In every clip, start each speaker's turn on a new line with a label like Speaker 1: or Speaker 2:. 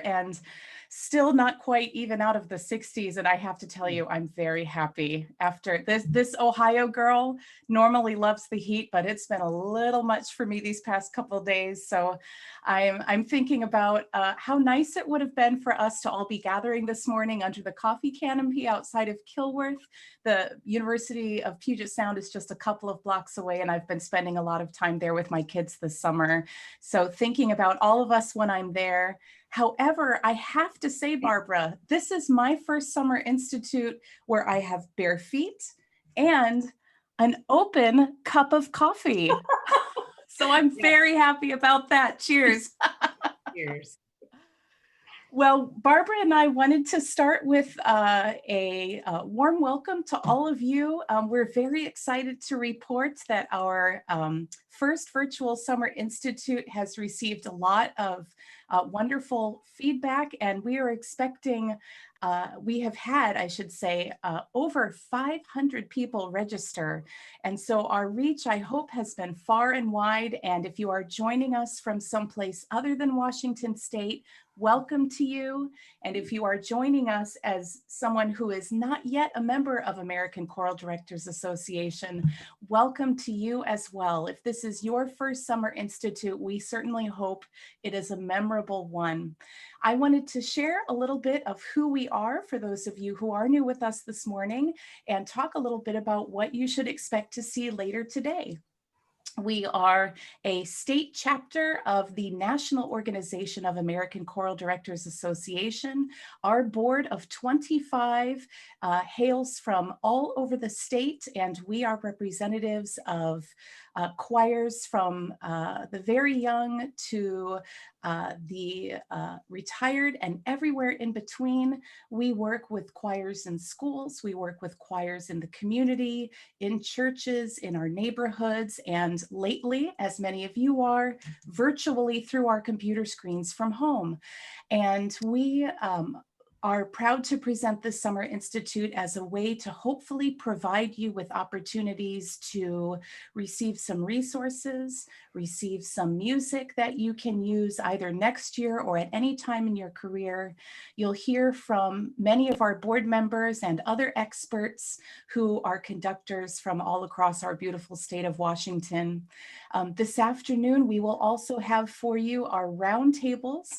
Speaker 1: and still not quite even out of the 60s. And I have to tell you, I'm very happy after this. This Ohio girl normally loves the heat, but it's been a little much for me these past couple of days. So I'm thinking about how nice it would have been for us to all be gathering this morning under the coffee canopy outside of Kilworth. The University of Puget Sound is just a couple of blocks away, and I've been spending a lot of time there with my kids this summer. So thinking about all of us when I'm there. However, I have to say, Barbara, this is my first summer institute where I have bare feet and an open cup of coffee. So I'm very happy about that. Cheers.
Speaker 2: Cheers.
Speaker 1: Well, Barbara and I wanted to start with a warm welcome to all of you. We're very excited to report that our first virtual Summer Institute has received a lot of wonderful feedback, and we are expecting, we have had, I should say, over 500 people register. And so our reach, I hope, has been far and wide. And if you are joining us from someplace other than Washington State, welcome to you. And if you are joining us as someone who is not yet a member of American Choral Directors Association, welcome to you as well. If this is your first Summer Institute, we certainly hope it is a memorable one. I wanted to share a little bit of who we are for those of you who are new with us this morning, and talk a little bit about what you should expect to see later today. We are a state chapter of the National Organization of American Choral Directors Association. Our board of 25 hails from all over the state, and we are representatives of choirs from the very young to the retired and everywhere in between. We work with choirs in schools, we work with choirs in the community, in churches, in our neighborhoods, and lately, as many of you are, virtually through our computer screens from home. And we are proud to present the Summer Institute as a way to hopefully provide you with opportunities to receive some resources, receive some music that you can use either next year or at any time in your career. You'll hear from many of our board members and other experts who are conductors from all across our beautiful state of Washington. This afternoon, we will also have for you our roundtables.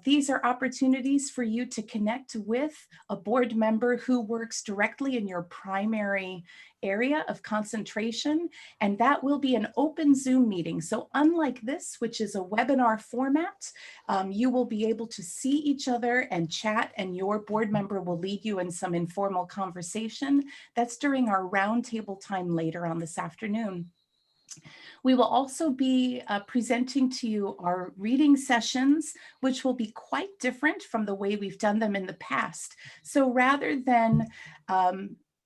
Speaker 1: These are opportunities for you to connect with a board member who works directly in your primary area of concentration, and that will be an open Zoom meeting. So unlike this, which is a webinar format, you will be able to see each other and chat, and your board member will lead you in some informal conversation. That's during our roundtable time later on this afternoon. We will also be presenting to you our reading sessions, which will be quite different from the way we've done them in the past. So rather than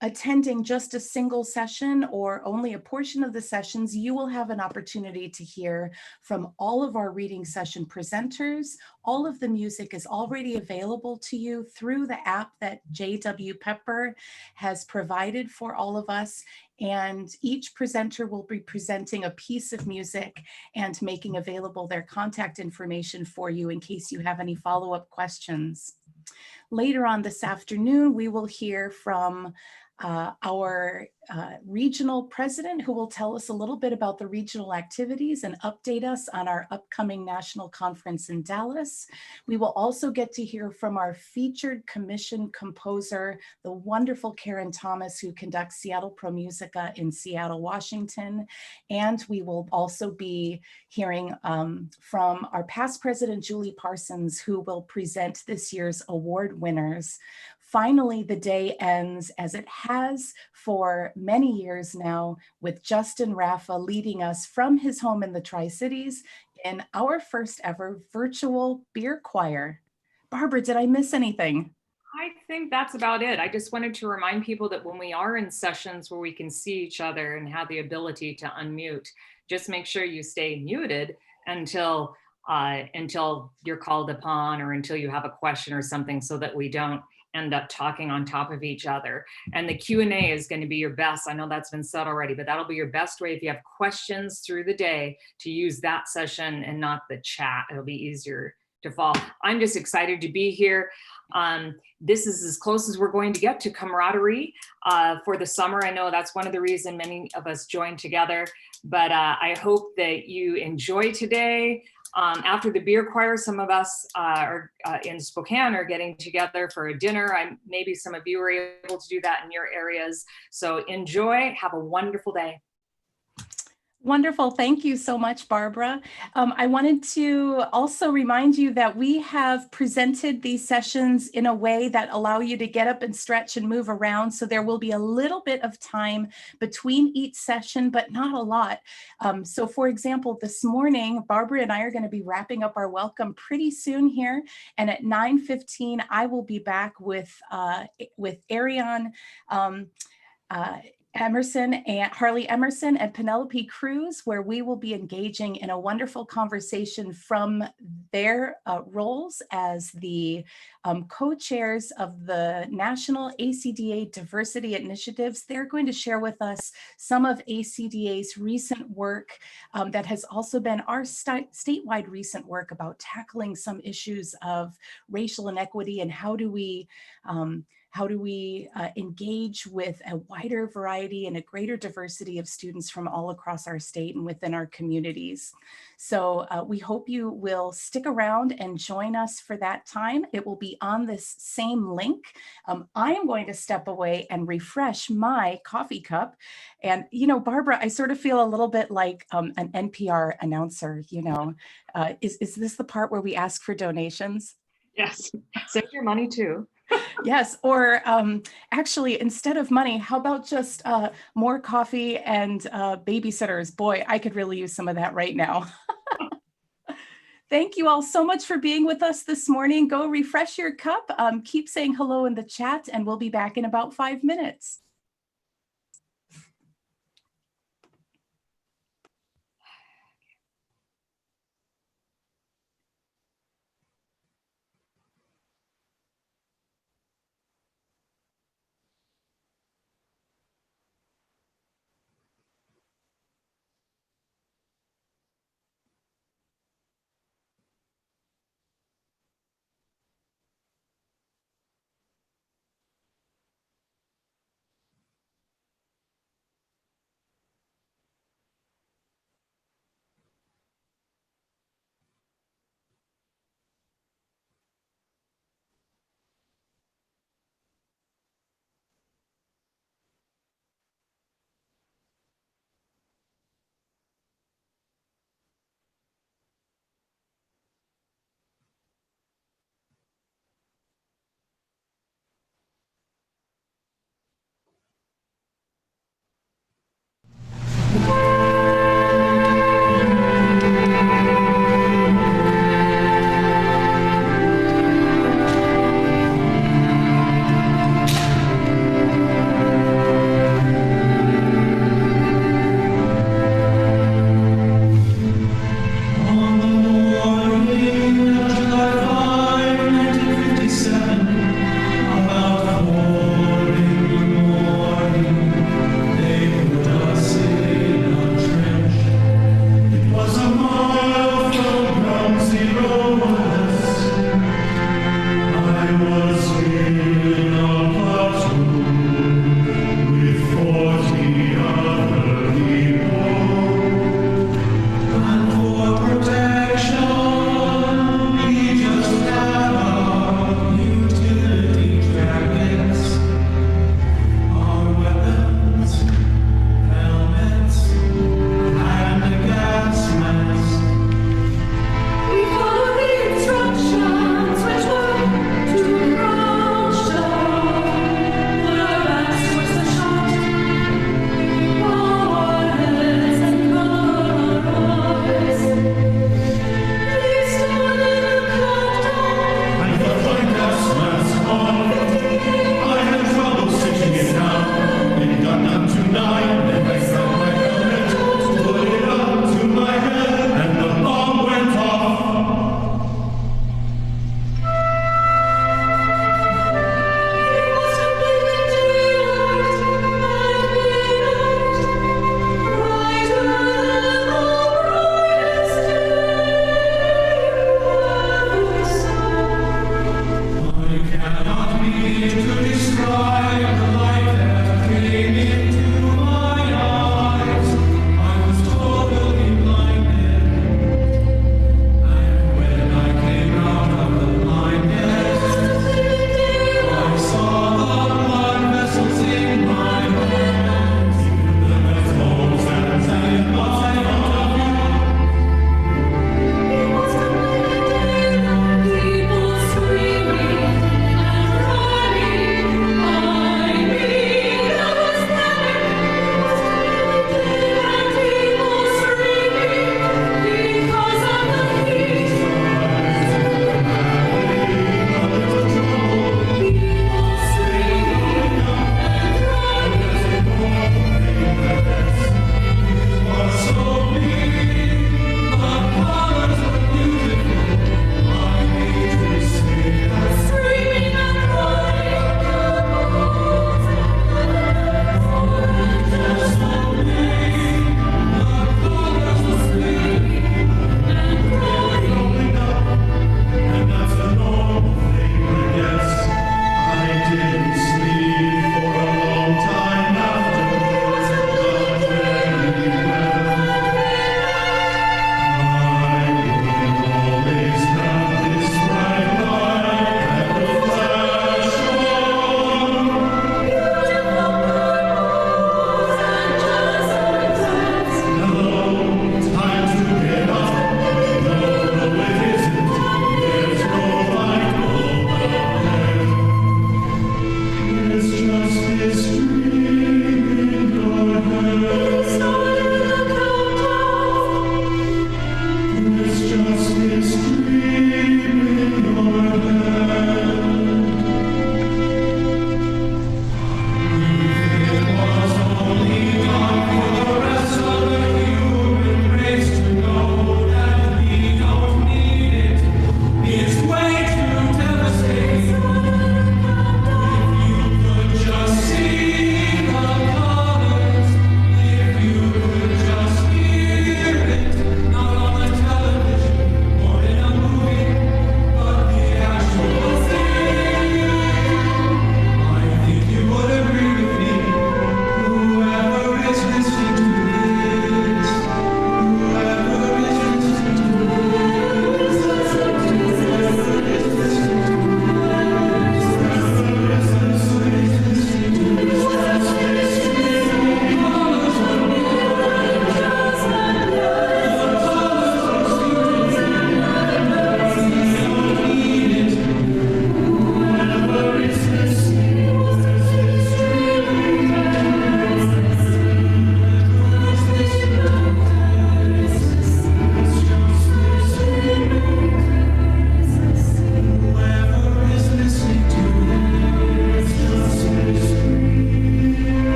Speaker 1: attending just a single session or only a portion of the sessions, you will have an opportunity to hear from all of our reading session presenters. All of the music is already available to you through the app that J.W. Pepper has provided for all of us. And each presenter will be presenting a piece of music and making available their contact information for you in case you have any follow-up questions. Later on this afternoon, we will hear from our regional president, who will tell us a little bit about the regional activities and update us on our upcoming national conference in Dallas. We will also get to hear from our featured commission composer, the wonderful Karen Thomas, who conducts Seattle ProMusica in Seattle, Washington. And we will also be hearing from our past president, Julie Parsons, who will present this year's award winners. Finally, the day ends, as it has for many years now, with Justin Raffa leading us from his home in the Tri-Cities in our first ever virtual beer choir. Barbara, did I miss anything?
Speaker 2: I think that's about it. I just wanted to remind people that when we are in sessions where we can see each other and have the ability to unmute, just make sure you stay muted until you're called upon or until you have a question or something, so that we don't end up talking on top of each other. And the Q&A is going to be your best. I know that's been said already, but that'll be your best way if you have questions through the day to use that session and not the chat. It'll be easier to fall. I'm just excited to be here. This is as close as we're going to get to camaraderie for the summer. I know that's one of the reasons many of us joined together, but I hope that you enjoy today. After the beer choir, some of us are in Spokane are getting together for a dinner. Maybe some of you are able to do that in your areas. So enjoy, have a wonderful day.
Speaker 1: Wonderful. Thank you so much, Barbara. I wanted to also remind you that we have presented these sessions in a way that allow you to get up and stretch and move around. So there will be a little bit of time between each session, but not a lot. So for example, this morning, Barbara and I are going to be wrapping up our welcome pretty soon here. And at 9:15, I will be back with Ariane Emerson and Harley Emerson and Penelope Cruz, where we will be engaging in a wonderful conversation from their roles as the co-chairs of the National ACDA Diversity Initiatives. They're going to share with us some of ACDA's recent work that has also been our statewide recent work about tackling some issues of racial inequity and how do we engage with a wider variety and a greater diversity of students from all across our state and within our communities. So we hope you will stick around and join us for that time. It will be on this same link. I am going to step away and refresh my coffee cup. And, you know, Barbara, I sort of feel a little bit like an NPR announcer, you know. Is this the part where we ask for donations?
Speaker 2: Yes, send your money too.
Speaker 1: Yes, or actually, instead of money, how about just more coffee and babysitters? Boy, I could really use some of that right now. Thank you all so much for being with us this morning. Go refresh your cup, keep saying hello in the chat, and we'll be back in about 5 minutes.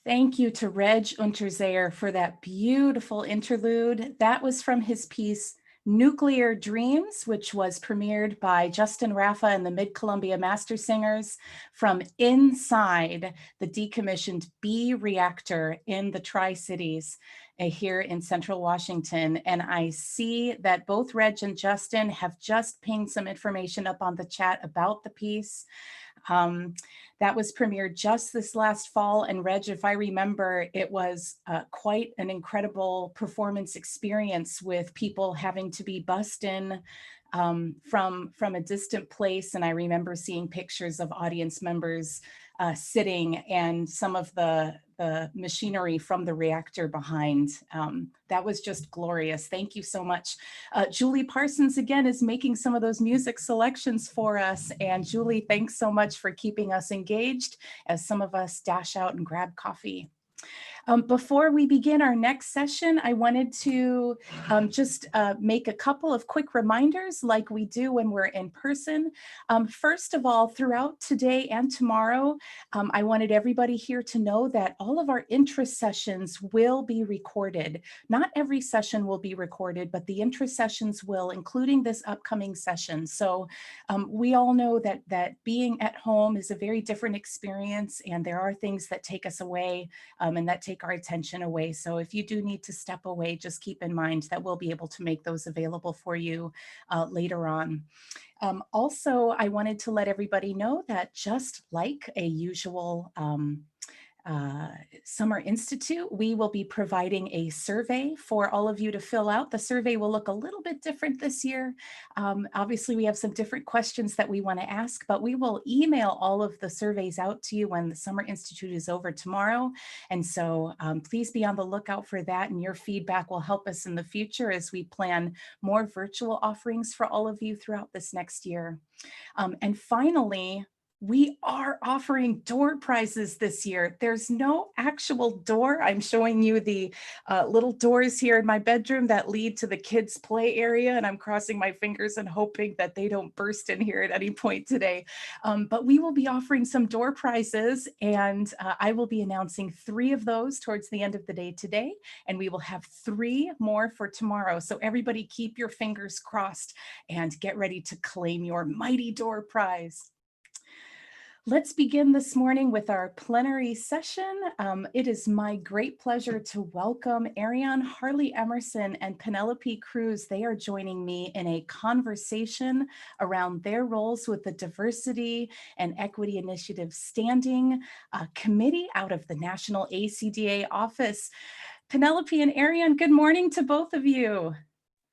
Speaker 1: Thank you to Reg Unterzeyer for that beautiful interlude. That was from his piece, Nuclear Dreams, which was premiered by Justin Raffa and the Mid-Columbia Master Singers from inside the decommissioned B reactor in the Tri-Cities here in Central Washington. And I see that both Reg and Justin have just pinged some information up on the chat about the piece. That was premiered just this last fall. And Reg, if I remember, it was quite an incredible performance experience with people having to be bussed in from a distant place. And I remember seeing pictures of audience members sitting and some of the machinery from the reactor behind. That was just glorious. Thank you so much. Julie Parsons again is making some of those music selections for us. And Julie, thanks so much for keeping us engaged as some of us dash out and grab coffee. Before we begin our next session, I wanted to just make a couple of quick reminders like we do when we're in person. First of all, throughout today and tomorrow, I wanted everybody here to know that all of our interest sessions will be recorded. Not every session will be recorded, but the interest sessions will, including this upcoming session. So we all know that being at home is a very different experience, and there are things that take us away and that take our attention away. So if you do need to step away, just keep in mind that we'll be able to make those available for you later on. Also, I wanted to let everybody know that just like a usual Summer Institute, we will be providing a survey for all of you to fill out. The survey will look a little bit different this year. Obviously, we have some different questions that we want to ask, but we will email all of the surveys out to you when the Summer Institute is over tomorrow. And so please be on the lookout for that, and your feedback will help us in the future as we plan more virtual offerings for all of you throughout this next year. And finally, we are offering door prizes this year. There's no actual door. I'm showing you the little doors here in my bedroom that lead to the kids' play area, and I'm crossing my fingers and hoping that they don't burst in here at any point today. But we will be offering some door prizes, and I will be announcing 3 of those towards the end of the day today, and we will have 3 more for tomorrow. So everybody keep your fingers crossed and get ready to claim your mighty door prize. Let's begin this morning with our plenary session. It is my great pleasure to welcome Ariane Harley Emerson and Penelope Cruz. They are joining me in a conversation around their roles with the Diversity and Equity Initiative Standing Committee out of the National ACDA office. Penelope and Ariane, good morning to both of you.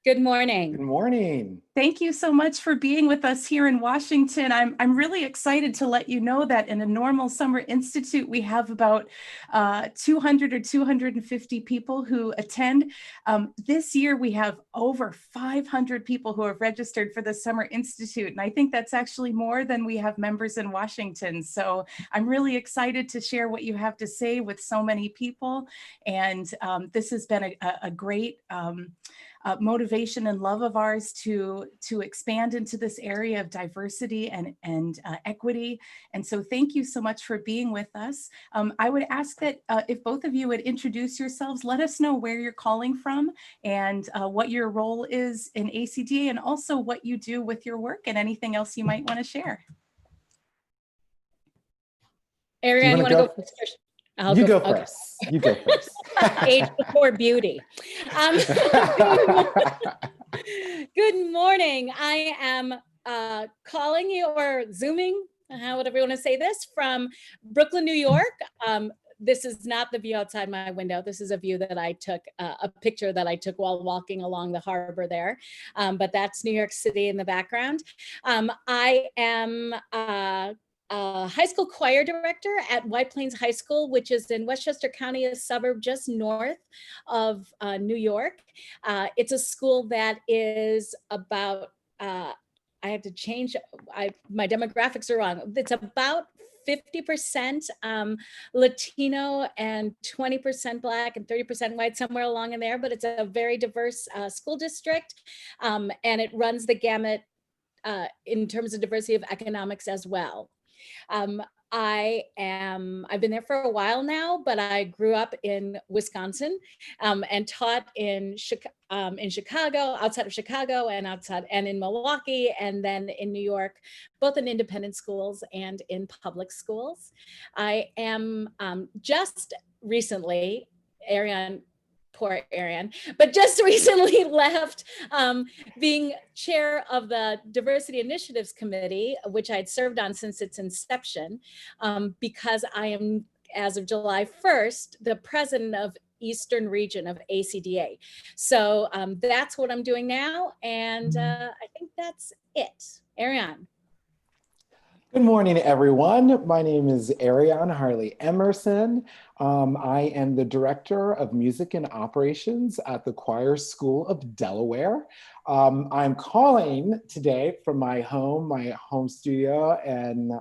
Speaker 3: Good morning.
Speaker 4: Good morning.
Speaker 1: Thank you so much for being with us here in Washington. I'm really excited to let you know that in a normal Summer Institute, we have about 200 or 250 people who attend. This year, we have over 500 people who have registered for the Summer Institute. And I think that's actually more than we have members in Washington. So I'm really excited to share what you have to say with so many people. And this has been a great motivation and love of ours to expand into this area of diversity and equity. And so thank you so much for being with us. I would ask that if both of you would introduce yourselves, let us know where you're calling from and what your role is in ACDA, and also what you do with your work and anything else you might want to share.
Speaker 3: Ariane, you want to go first?
Speaker 4: You go first. You go first.
Speaker 3: Age before beauty. Good morning. I am calling you or Zooming, how would everyone say this, from Brooklyn, New York. This is not the view outside my window. This is a view that I took, a picture that I took while walking along the harbor there. But that's New York City in the background. I am high school choir director at White Plains High School, which is in Westchester County, a suburb just north of New York. It's a school that is about, I have to change, my demographics are wrong. It's about 50% Latino and 20% Black and 30% white, somewhere along in there, but it's a very diverse school district, and it runs the gamut in terms of diversity of economics as well. I've been there for a while now, but I grew up in Wisconsin and taught in Chicago, outside of Chicago and in Milwaukee, and then in New York, both in independent schools and in public schools. I am just recently, poor Ariane, but just recently left being chair of the Diversity Initiatives Committee, which I'd served on since its inception, because I am, as of July 1st, the president of Eastern region of ACDA. So that's what I'm doing now. And I think that's it. Ariane.
Speaker 4: Good morning, everyone. My name is Ariane Harley Emerson. I am the Director of Music and Operations at the Choir School of Delaware. I'm calling today from my home studio, and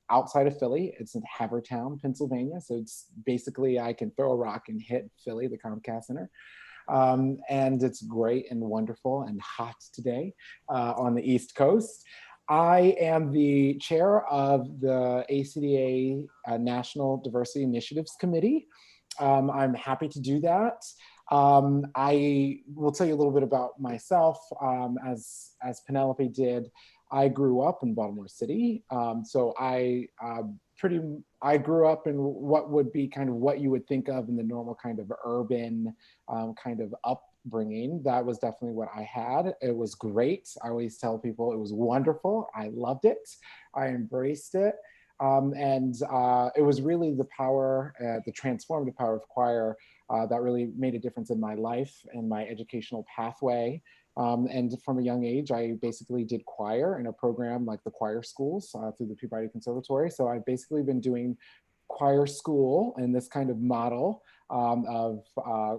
Speaker 4: outside of Philly. It's in Havertown, Pennsylvania. So it's basically, I can throw a rock and hit Philly, the Comcast Center. And it's great and wonderful and hot today on the East Coast. I am the chair of the ACDA National Diversity Initiatives Committee. I'm happy to do that. I will tell you a little bit about myself. As Penelope did, I grew up in Baltimore City. So I grew up in what would be kind of what you would think of in the normal kind of urban kind of upbringing. That was definitely what I had. It was great. I always tell people it was wonderful. I loved it. I embraced it. And it was really the power, the transformative power of choir that really made a difference in my life and my educational pathway. And from a young age, I basically did choir in a program like the choir schools through the Peabody Conservatory. So I've basically been doing choir school in this kind of model of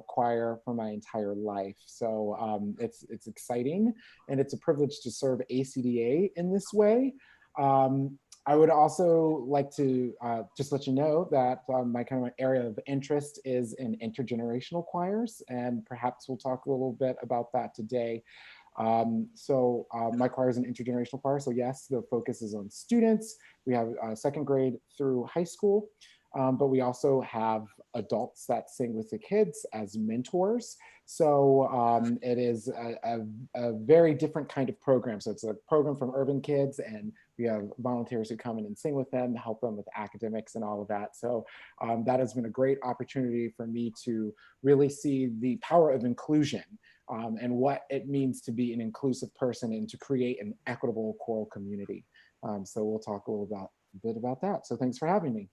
Speaker 4: choir for my entire life. So it's exciting, and it's a privilege to serve ACDA in this way. I would also like to just let you know that my kind of area of interest is in intergenerational choirs, and perhaps we'll talk a little bit about that today. My choir is an intergenerational choir, so yes, the focus is on students. We have second grade through high school, but we also have adults that sing with the kids as mentors. So it is a very different kind of program. So it's a program from urban kids, and we have volunteers who come in and sing with them, help them with academics and all of that. So that has been a great opportunity for me to really see the power of inclusion and what it means to be an inclusive person and to create an equitable choral community. So we'll talk a little bit about that. So thanks for having me.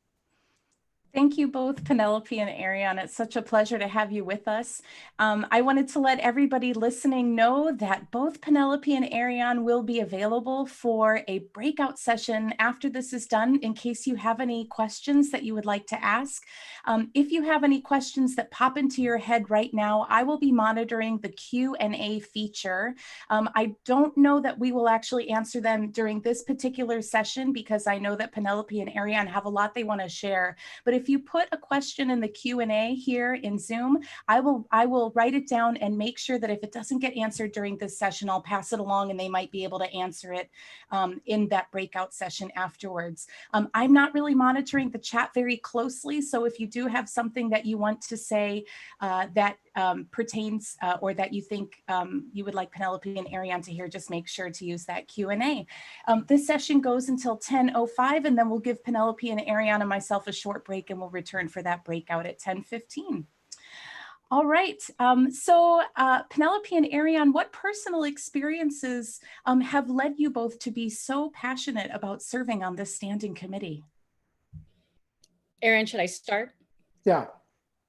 Speaker 1: Thank you both, Penelope and Ariane. It's such a pleasure to have you with us. I wanted to let everybody listening know that both Penelope and Ariane will be available for a breakout session after this is done in case you have any questions that you would like to ask. If you have any questions that pop into your head right now, I will be monitoring the Q&A feature. I don't know that we will actually answer them during this particular session because I know that Penelope and Ariane have a lot they want to share. But if you put a question in the Q&A here in Zoom, I will write it down and make sure that if it doesn't get answered during this session, I'll pass it along and they might be able to answer it in that breakout session afterwards. I'm not really monitoring the chat very closely, so if you do have something that you want to say that pertains or that you think you would like Penelope and Ariane to hear, just make sure to use that Q&A. This session goes until 10:05, and then we'll give Penelope and Ariane and myself a short break, and we'll return for that breakout at 10:15. All right, so Penelope and Ariane, what personal experiences have led you both to be so passionate about serving on this standing committee?
Speaker 3: Ariane, should I start?
Speaker 4: Yeah,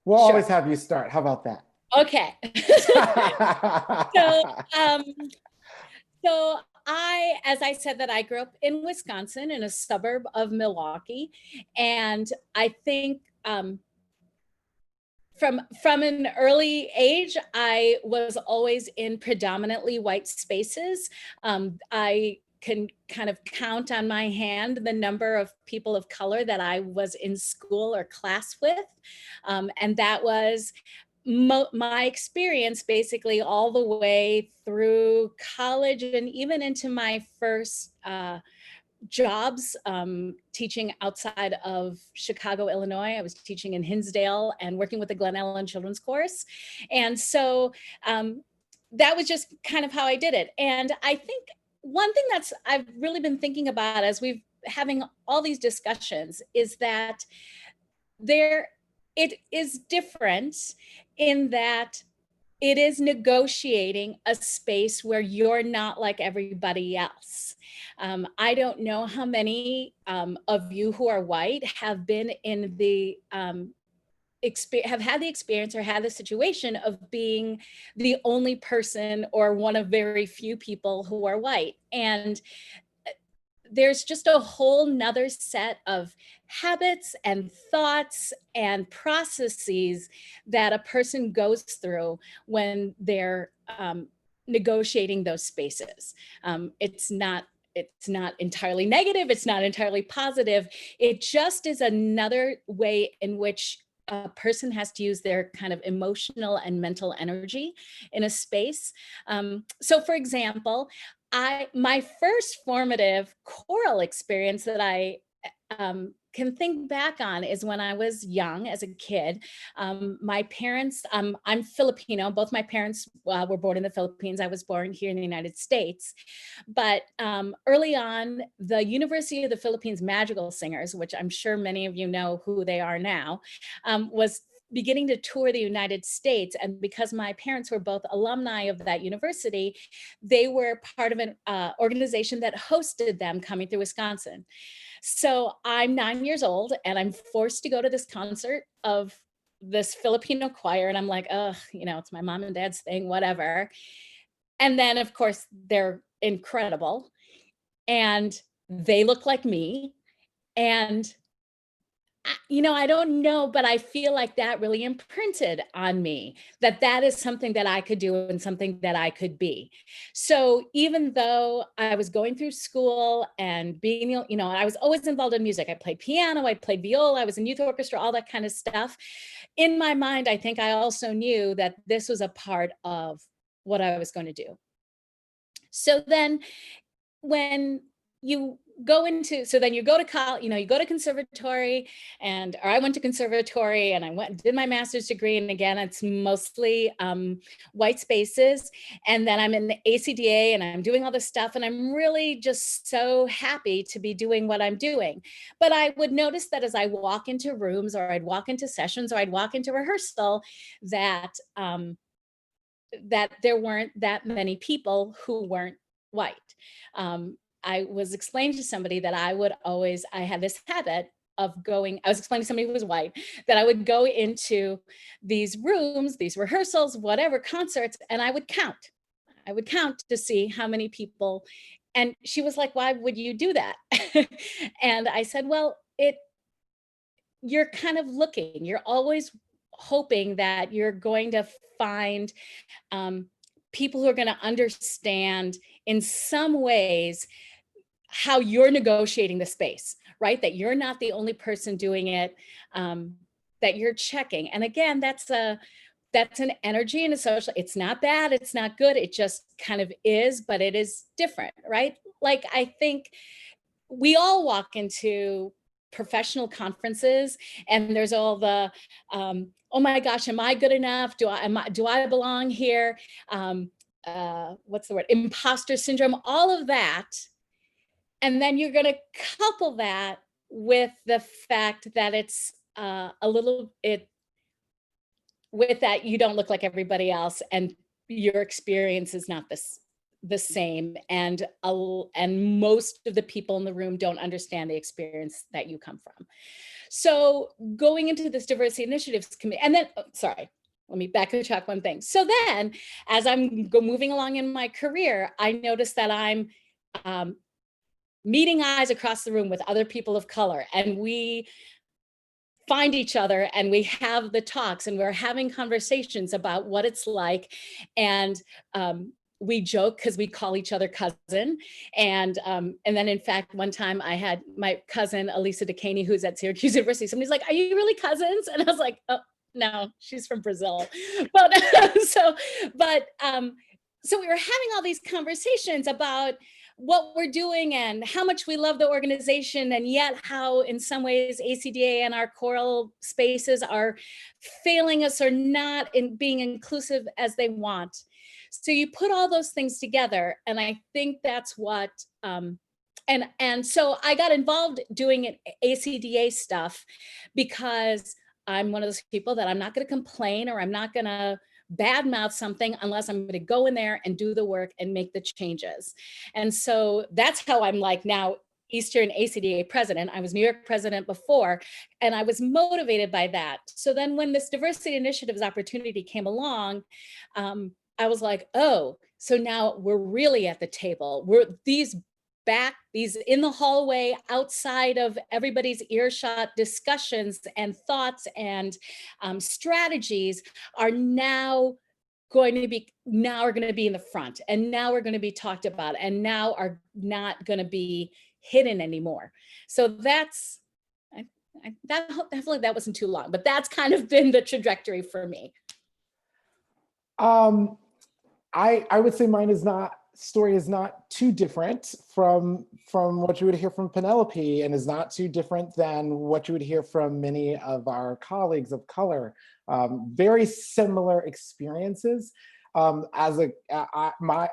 Speaker 4: we'll always have you start. How about that?
Speaker 3: Okay. So as I said, that I grew up in Wisconsin in a suburb of Milwaukee. And I think from an early age, I was always in predominantly white spaces. I can kind of count on my hand the number of people of color that I was in school or class with. And that was my experience basically all the way through college and even into my first jobs teaching outside of Chicago, Illinois. I was teaching in Hinsdale and working with the Glen Ellen Children's Chorus. And so that was just kind of how I did it. And I think one thing that's I've really been thinking about as we've having all these discussions is that it is different in that it is negotiating a space where you're not like everybody else. I don't know how many of you who are white have been in the have had the experience or had the situation of being the only person or one of very few people who are white. And there's just a whole nother set of habits and thoughts and processes that a person goes through when they're negotiating those spaces. It's not entirely negative. It's not entirely positive. It just is another way in which a person has to use their kind of emotional and mental energy in a space. So for example, my first formative choral experience that I can think back on is when I was young as a kid. My parents, I'm Filipino. Both my parents were born in the Philippines. I was born here in the United States. But early on, the University of the Philippines Madrigal Singers, which I'm sure many of you know who they are now, was beginning to tour the United States. And because my parents were both alumni of that university, they were part of an organization that hosted them coming through Wisconsin. So I'm 9 years old and I'm forced to go to this concert of this Filipino choir. And I'm like, oh, it's my mom and dad's thing, whatever. And then of course they're incredible and they look like me. And I don't know, but I feel like that really imprinted on me that is something that I could do and something that I could be. So even though I was going through school and being, I was always involved in music. I played piano, I played viola, I was in youth orchestra, all that kind of stuff. In my mind, I think I also knew that this was a part of what I was going to do. So then when you go to college, you go to conservatory or I went to conservatory and I did my master's degree. And again, it's mostly white spaces. And then I'm in the ACDA and I'm doing all this stuff. And I'm really just so happy to be doing what I'm doing. But I would notice that as I walk into rooms or I'd walk into sessions or I'd walk into rehearsal that there weren't that many people who weren't white. I was explaining to somebody that I had this habit of I was explaining to somebody who was white, that I would go into these rooms, these rehearsals, whatever, concerts, and I would count. I would count to see how many people, and she was like, why would you do that? And I said, well, you're kind of looking, you're always hoping that you're going to find people who are going to understand in some ways how you're negotiating the space, right? That you're not the only person doing it, that you're checking. And again, that's an energy and a social, it's not bad, it's not good, it just kind of is, but it is different, right? Like, I think we all walk into professional conferences and there's all the, oh my gosh, am I good enough? Do I belong here? What's the word? Imposter syndrome, all of that. And then you're going to couple that with the fact that it's with that you don't look like everybody else and your experience is not the same. And most of the people in the room don't understand the experience that you come from. So going into this diversity initiatives committee, and then, let me backtrack one thing. So then as I'm moving along in my career, I noticed that I'm meeting eyes across the room with other people of color, and we find each other and we have the talks and we're having conversations about what it's like. And we joke because we call each other cousin. And then in fact, one time I had my cousin, Elisa DeCaney, who's at Syracuse University. Somebody's like, are you really cousins? And I was like, oh, no, she's from Brazil. But so we were having all these conversations about what we're doing and how much we love the organization, and yet how in some ways ACDA and our choral spaces are failing us or not in being inclusive as they want. So you put all those things together, and I think that's what and so I got involved doing ACDA stuff because I'm one of those people that I'm not going to complain, or I'm not going to badmouth something unless I'm going to go in there and do the work and make the changes. And so that's how I'm like now Eastern ACDA president. I was New York president before, and I was motivated by that. So then when this diversity initiatives opportunity came along, I was like, oh, so now we're really at the table. We're these in the hallway outside of everybody's earshot discussions and thoughts and strategies are now going to be in the front, and now we're going to be talked about, and now are not going to be hidden anymore. So that's hopefully that wasn't too long, but that's kind of been the trajectory for me.
Speaker 4: I would say mine is not story is not too different from what you would hear from Penelope, and is not too different than what you would hear from many of our colleagues of color. Very similar experiences. I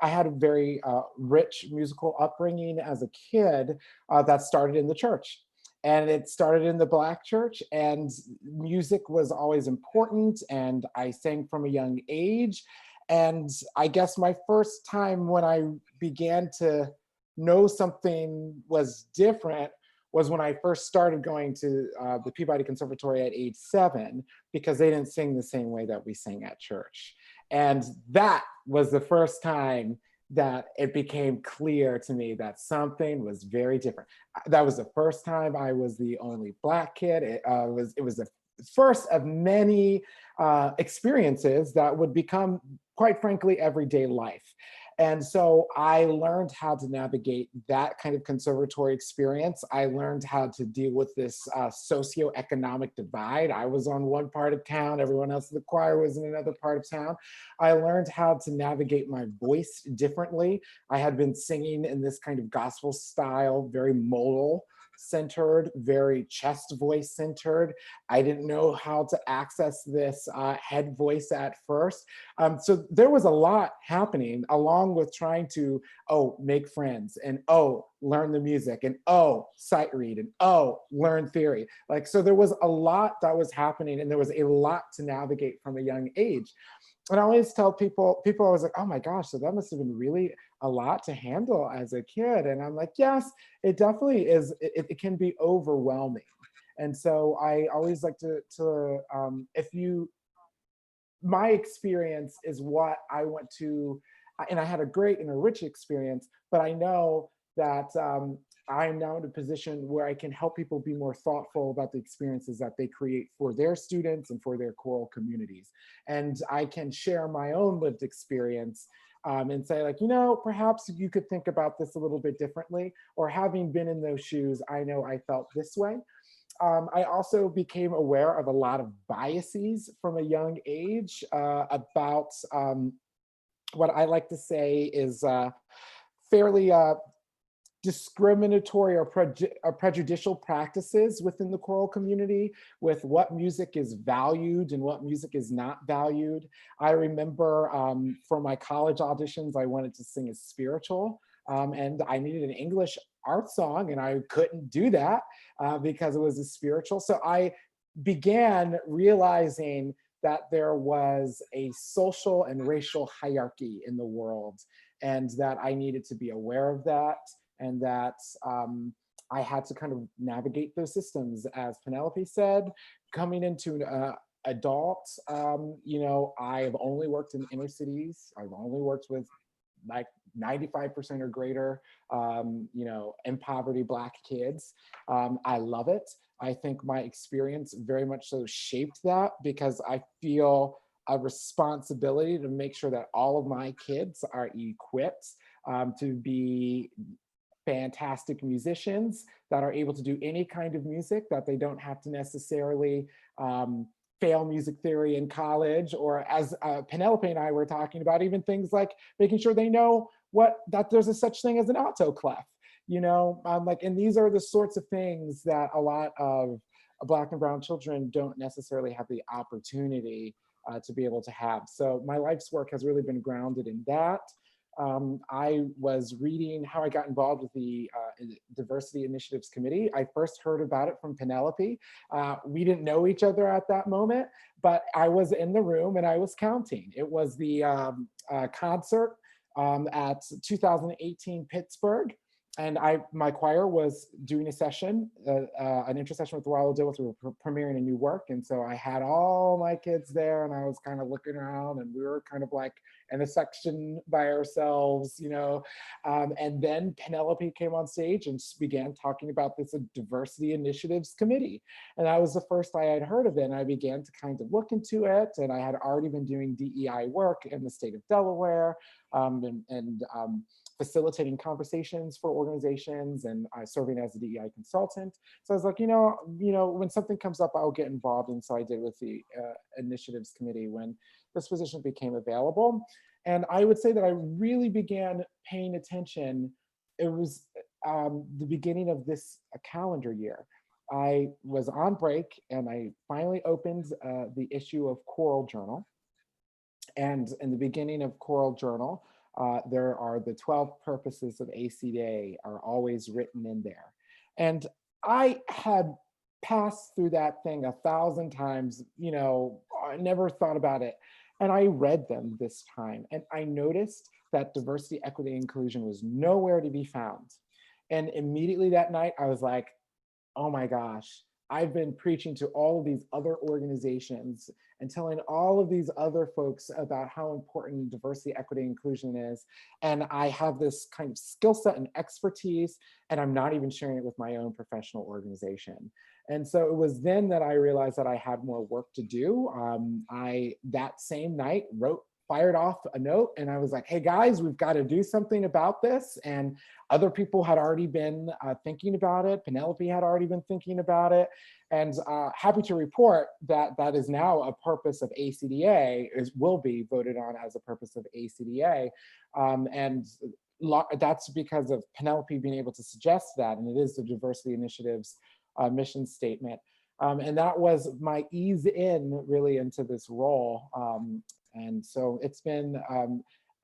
Speaker 4: had a very rich musical upbringing as a kid that started in the church. And it started in the Black church, and music was always important, and I sang from a young age. And I guess my first time when I began to know something was different was when I first started going to the Peabody Conservatory at age 7, because they didn't sing the same way that we sang at church. And that was the first time that it became clear to me that something was very different. That was the first time I was the only Black kid. It was the first of many experiences that would become, quite frankly, everyday life. And so I learned how to navigate that kind of conservatory experience. I learned how to deal with this socioeconomic divide. I was on one part of town, everyone else in the choir was in another part of town. I learned how to navigate my voice differently. I had been singing in this kind of gospel style, very modal centered, very chest voice centered. I didn't know how to access this head voice at first. So there was a lot happening along with trying to, make friends, and learn the music, and sight read, and learn theory. So there was a lot that was happening, and there was a lot to navigate from a young age. And I always tell people always like, oh my gosh, so that must have been really a lot to handle as a kid. And I'm like, yes, it definitely is. It can be overwhelming. And so I always like my experience is what I went to, and I had a great and a rich experience, but I know that I am now in a position where I can help people be more thoughtful about the experiences that they create for their students and for their choral communities. And I can share my own lived experience and say, like, perhaps you could think about this a little bit differently, or having been in those shoes, I know I felt this way. I also became aware of a lot of biases from a young age about what I like to say is fairly discriminatory or prejudicial practices within the choral community with what music is valued and what music is not valued. I remember for my college auditions, I wanted to sing a spiritual, and I needed an English art song, and I couldn't do that because it was a spiritual. So I began realizing that there was a social and racial hierarchy in the world, and that I needed to be aware of that, and that I had to kind of navigate those systems. As Penelope said, coming into an adult, I have only worked in inner cities. I've only worked with like 95% or greater, in poverty Black kids. I love it. I think my experience very much so shaped that, because I feel a responsibility to make sure that all of my kids are equipped to be fantastic musicians that are able to do any kind of music, that they don't have to necessarily fail music theory in college, or as Penelope and I were talking about, even things like making sure they know that there's a such thing as an alto clef, and these are the sorts of things that a lot of Black and brown children don't necessarily have the opportunity to be able to have. So my life's work has really been grounded in that. I was reading how I got involved with the Diversity Initiatives Committee. I first heard about it from Penelope. We didn't know each other at that moment, but I was in the room and I was counting. It was the concert at 2018 Pittsburgh. And my choir was doing a session, an intercession with the Royal Dilworth. We were premiering a new work. And so I had all my kids there and I was kind of looking around and we were kind of like in a section by ourselves, and then Penelope came on stage and began talking about this Diversity Initiatives Committee. And that was the first I had heard of it. And I began to kind of look into it. And I had already been doing DEI work in the state of Delaware, and facilitating conversations for organizations and serving as a DEI consultant. So I was like, when something comes up, I'll get involved. And so I did with the Initiatives Committee when this position became available. And I would say that I really began paying attention. It was the beginning of this calendar year. I was on break and I finally opened the issue of Choral Journal. And in the beginning of Choral Journal, there are the 12 purposes of ACDA are always written in there. And I had passed through that thing 1,000 times, I never thought about it. And I read them this time and I noticed that diversity, equity, and inclusion was nowhere to be found. And immediately that night I was like, oh my gosh, I've been preaching to all of these other organizations and telling all of these other folks about how important diversity, equity, and inclusion is. And I have this kind of skill set and expertise, and I'm not even sharing it with my own professional organization. And so it was then that I realized that I had more work to do. I, that same night, fired off a note and I was like, hey guys, we've got to do something about this. And other people had already been thinking about it. Penelope had already been thinking about it. And happy to report that that is now a purpose of ACDA, will be voted on as a purpose of ACDA. And that's because of Penelope being able to suggest that, and it is the Diversity Initiative's mission statement. And that was my ease in really into this role. And so it's been,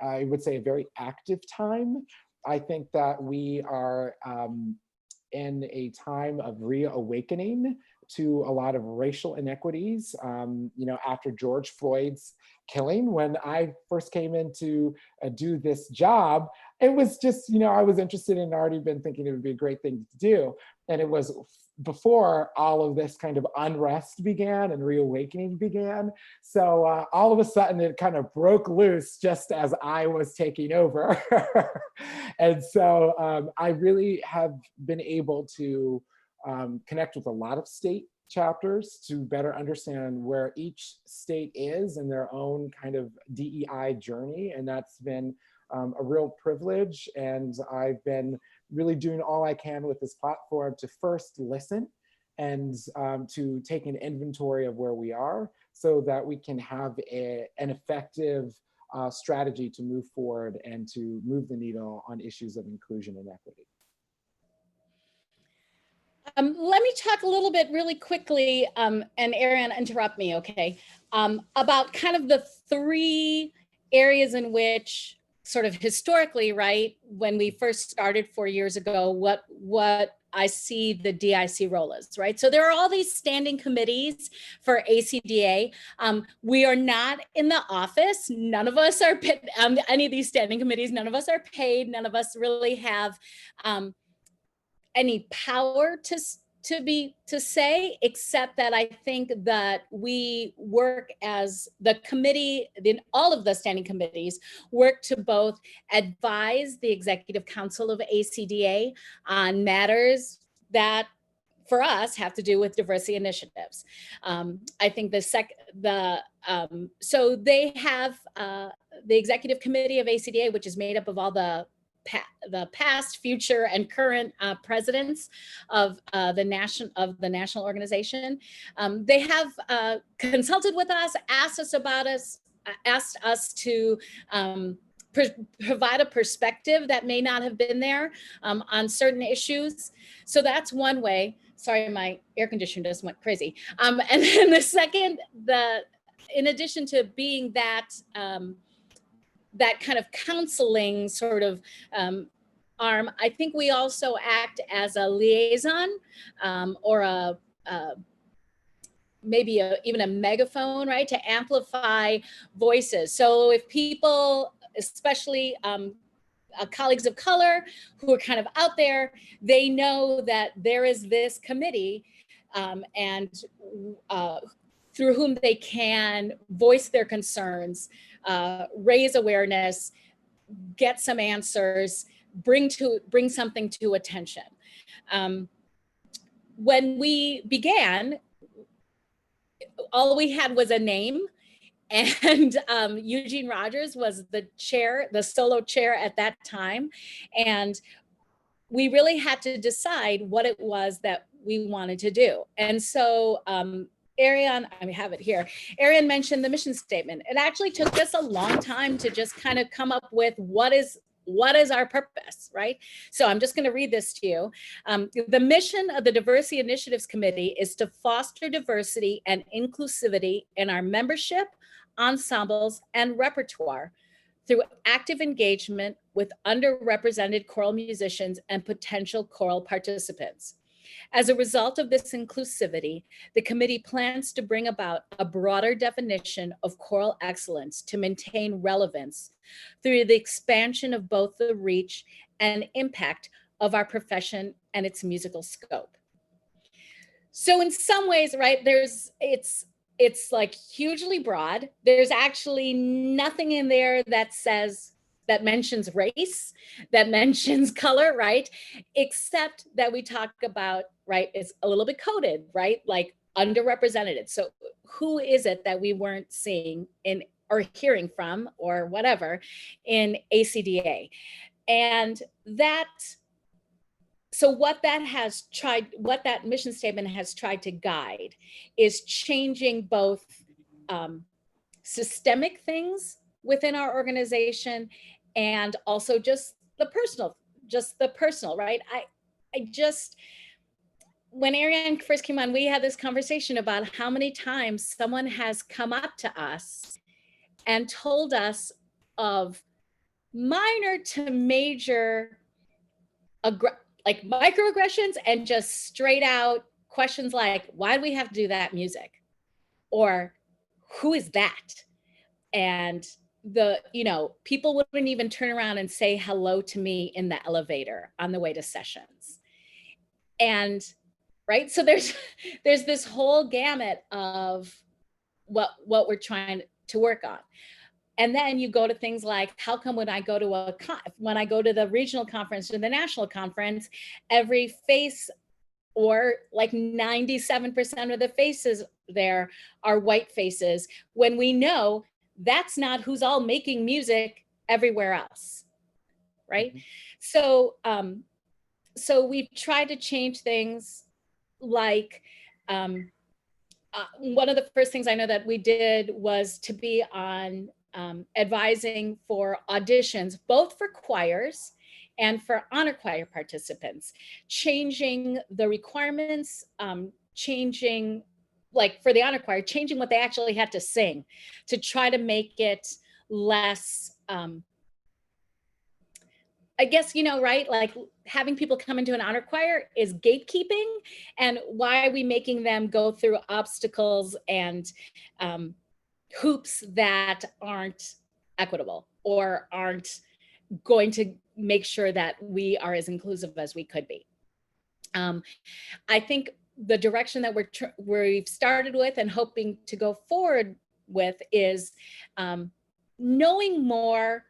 Speaker 4: I would say, a very active time. I think that we are in a time of reawakening to a lot of racial inequities. After George Floyd's killing, when I first came in to do this job, it was just, I was interested and already been thinking it would be a great thing to do. And it was before all of this kind of unrest began and reawakening began. So all of a sudden it kind of broke loose just as I was taking over. And so I really have been able to connect with a lot of state chapters to better understand where each state is in their own kind of DEI journey. And that's been a real privilege. And I've been really doing all I can with this platform to first listen and to take an inventory of where we are so that we can have an effective strategy to move forward and to move the needle on issues of inclusion and equity.
Speaker 3: Let me talk a little bit really quickly, and Ariane, interrupt me, okay, about kind of the three areas in which sort of historically, right, when we first started 4 years ago, what I see the DIC role is, right? So there are all these standing committees for ACDA. We are not in the office. None of us are any of these standing committees. None of us are paid. None of us really have any power to say, except that I think that we work as the committee, then all of the standing committees work to both advise the Executive Council of ACDA on matters that for us have to do with diversity initiatives. I think so they have the Executive Committee of ACDA, which is made up of all the the past, future, and current presidents of the national organization. They have consulted with us, asked us to provide a perspective that may not have been there on certain issues. So that's one way. Sorry, my air conditioner just went crazy. And then the second, in addition to being that that kind of counseling sort of arm, I think we also act as a liaison or maybe even a megaphone, right, to amplify voices. So if people, especially colleagues of color who are kind of out there, they know that there is this committee and through whom they can voice their concerns, raise awareness, get some answers, bring something to attention. When we began, all we had was a name, and Eugene Rogers was the chair, the solo chair at that time. And we really had to decide what it was that we wanted to do. And so Ariane, I have it here. Ariane mentioned the mission statement. It actually took us a long time to just kind of come up with what is our purpose, right? So I'm just going to read this to you. The mission of the Diversity Initiatives Committee is to foster diversity and inclusivity in our membership, ensembles, and repertoire through active engagement with underrepresented choral musicians and potential choral participants. As a result of this inclusivity, the committee plans to bring about a broader definition of choral excellence to maintain relevance through the expansion of both the reach and impact of our profession and its musical scope. So in some ways, right, it's like hugely broad. There's actually nothing in there that mentions race, that mentions color, right? Except that we talk about, right, it's a little bit coded, right? Like underrepresented. So who is it that we weren't seeing or hearing from or whatever in ACDA? And so what that mission statement has tried to guide is changing both systemic things within our organization and also just the personal, right? I just, when Ariane first came on, we had this conversation about how many times someone has come up to us and told us of minor to major like microaggressions and just straight out questions like, why do we have to do that music? Or who is that? And people wouldn't even turn around and say hello to me in the elevator on the way to sessions. And right, so there's this whole gamut of what we're trying to work on. And then you go to things like, how come when I go to the regional conference or the national conference, every face, or like 97% of the faces there are white faces, when we know that's not who's all making music everywhere else, right? Mm-hmm. So we've tried to change things like, one of the first things I know that we did was to be on advising for auditions, both for choirs and for honor choir participants, changing the requirements, changing, like for the honor choir, changing what they actually had to sing to try to make it less, I guess, right? Like having people come into an honor choir is gatekeeping. And why are we making them go through obstacles and hoops that aren't equitable or aren't going to make sure that we are as inclusive as we could be? I think the direction that we've started with and hoping to go forward with is knowing more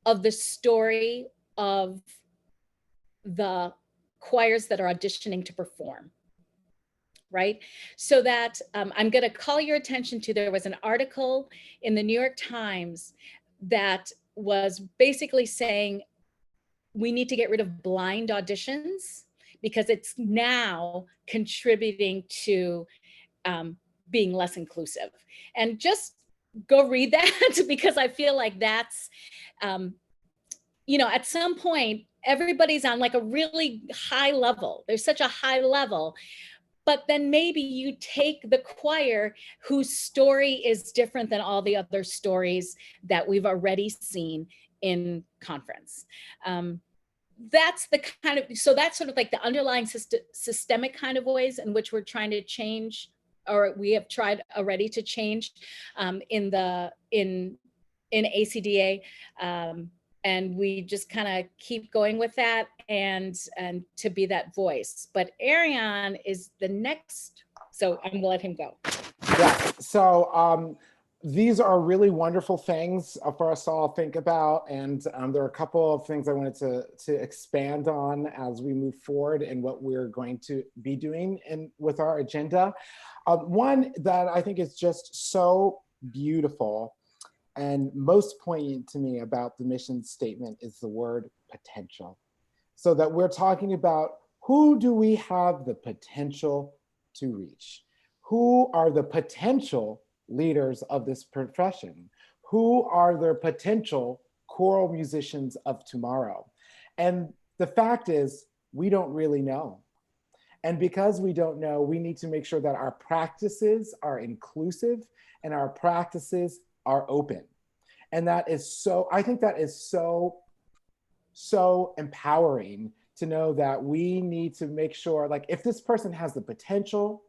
Speaker 3: of the story of the choirs that are auditioning to perform, right? So that I'm going to call your attention to, there was an article in the New York Times that was basically saying we need to get rid of blind auditions because it's now contributing to being less inclusive. And just go read that because I feel like that's, at some point, everybody's on like a really high level. There's such a high level. But then maybe you take the choir whose story is different than all the other stories that we've already seen in conference. That's the kind of, so that's sort of like the underlying systemic kind of ways in which we're trying to change, or we have tried already to change in ACDA. And we just kind of keep going with that and to be that voice. But Ariane is the next, so I'm gonna let him go.
Speaker 4: Yeah, so these are really wonderful things for us to all think about. And there are a couple of things I wanted to expand on as we move forward and what we're going to be doing with our agenda. One that I think is just so beautiful and most poignant to me about the mission statement is the word potential. So that we're talking about who do we have the potential to reach? Who are the potential leaders of this profession? Who are the potential choral musicians of tomorrow? And the fact is, we don't really know. And because we don't know, we need to make sure that our practices are inclusive and our practices are open. And that is so, I think that is so empowering to know that we need to make sure, like, if this person has the potential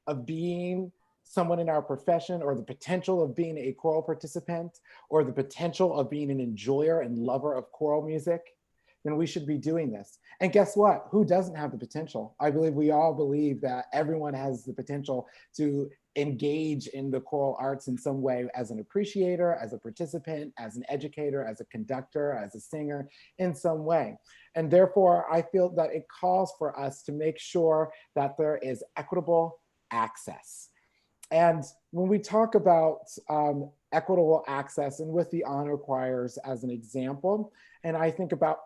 Speaker 4: of being someone in our profession, or the potential of being a choral participant, or the potential of being an enjoyer and lover of choral music, then we should be doing this. And guess what? Who doesn't have the potential? I believe we all believe that everyone has the potential to engage in the choral arts in some way, as an appreciator, as a participant, as an educator, as a conductor, as a singer, in some way. And therefore, I feel that it calls for us to make sure that there is equitable access. And when we talk about equitable access, and with the honor choirs as an example, and I think about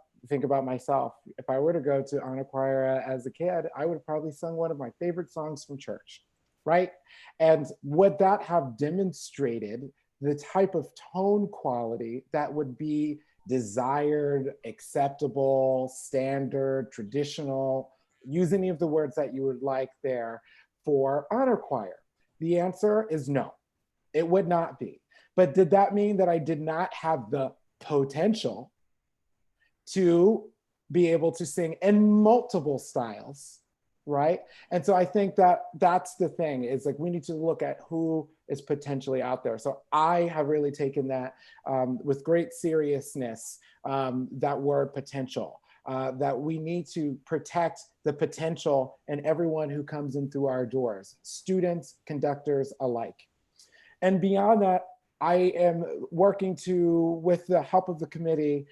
Speaker 4: myself, if I were to go to honor choir as a kid, I would have probably sung one of my favorite songs from church, right? And would that have demonstrated the type of tone quality that would be desired, acceptable, standard, traditional, use any of the words that you would like there for honor choir? The answer is no, it would not be. But did that mean that I did not have the potential to be able to sing in multiple styles, right? And so I think that that's the thing, is like we need to look at who is potentially out there. So I have really taken that with great seriousness, that word potential, that we need to protect the potential in everyone who comes in through our doors, students, conductors alike. And beyond that, I am working with the help of the committee,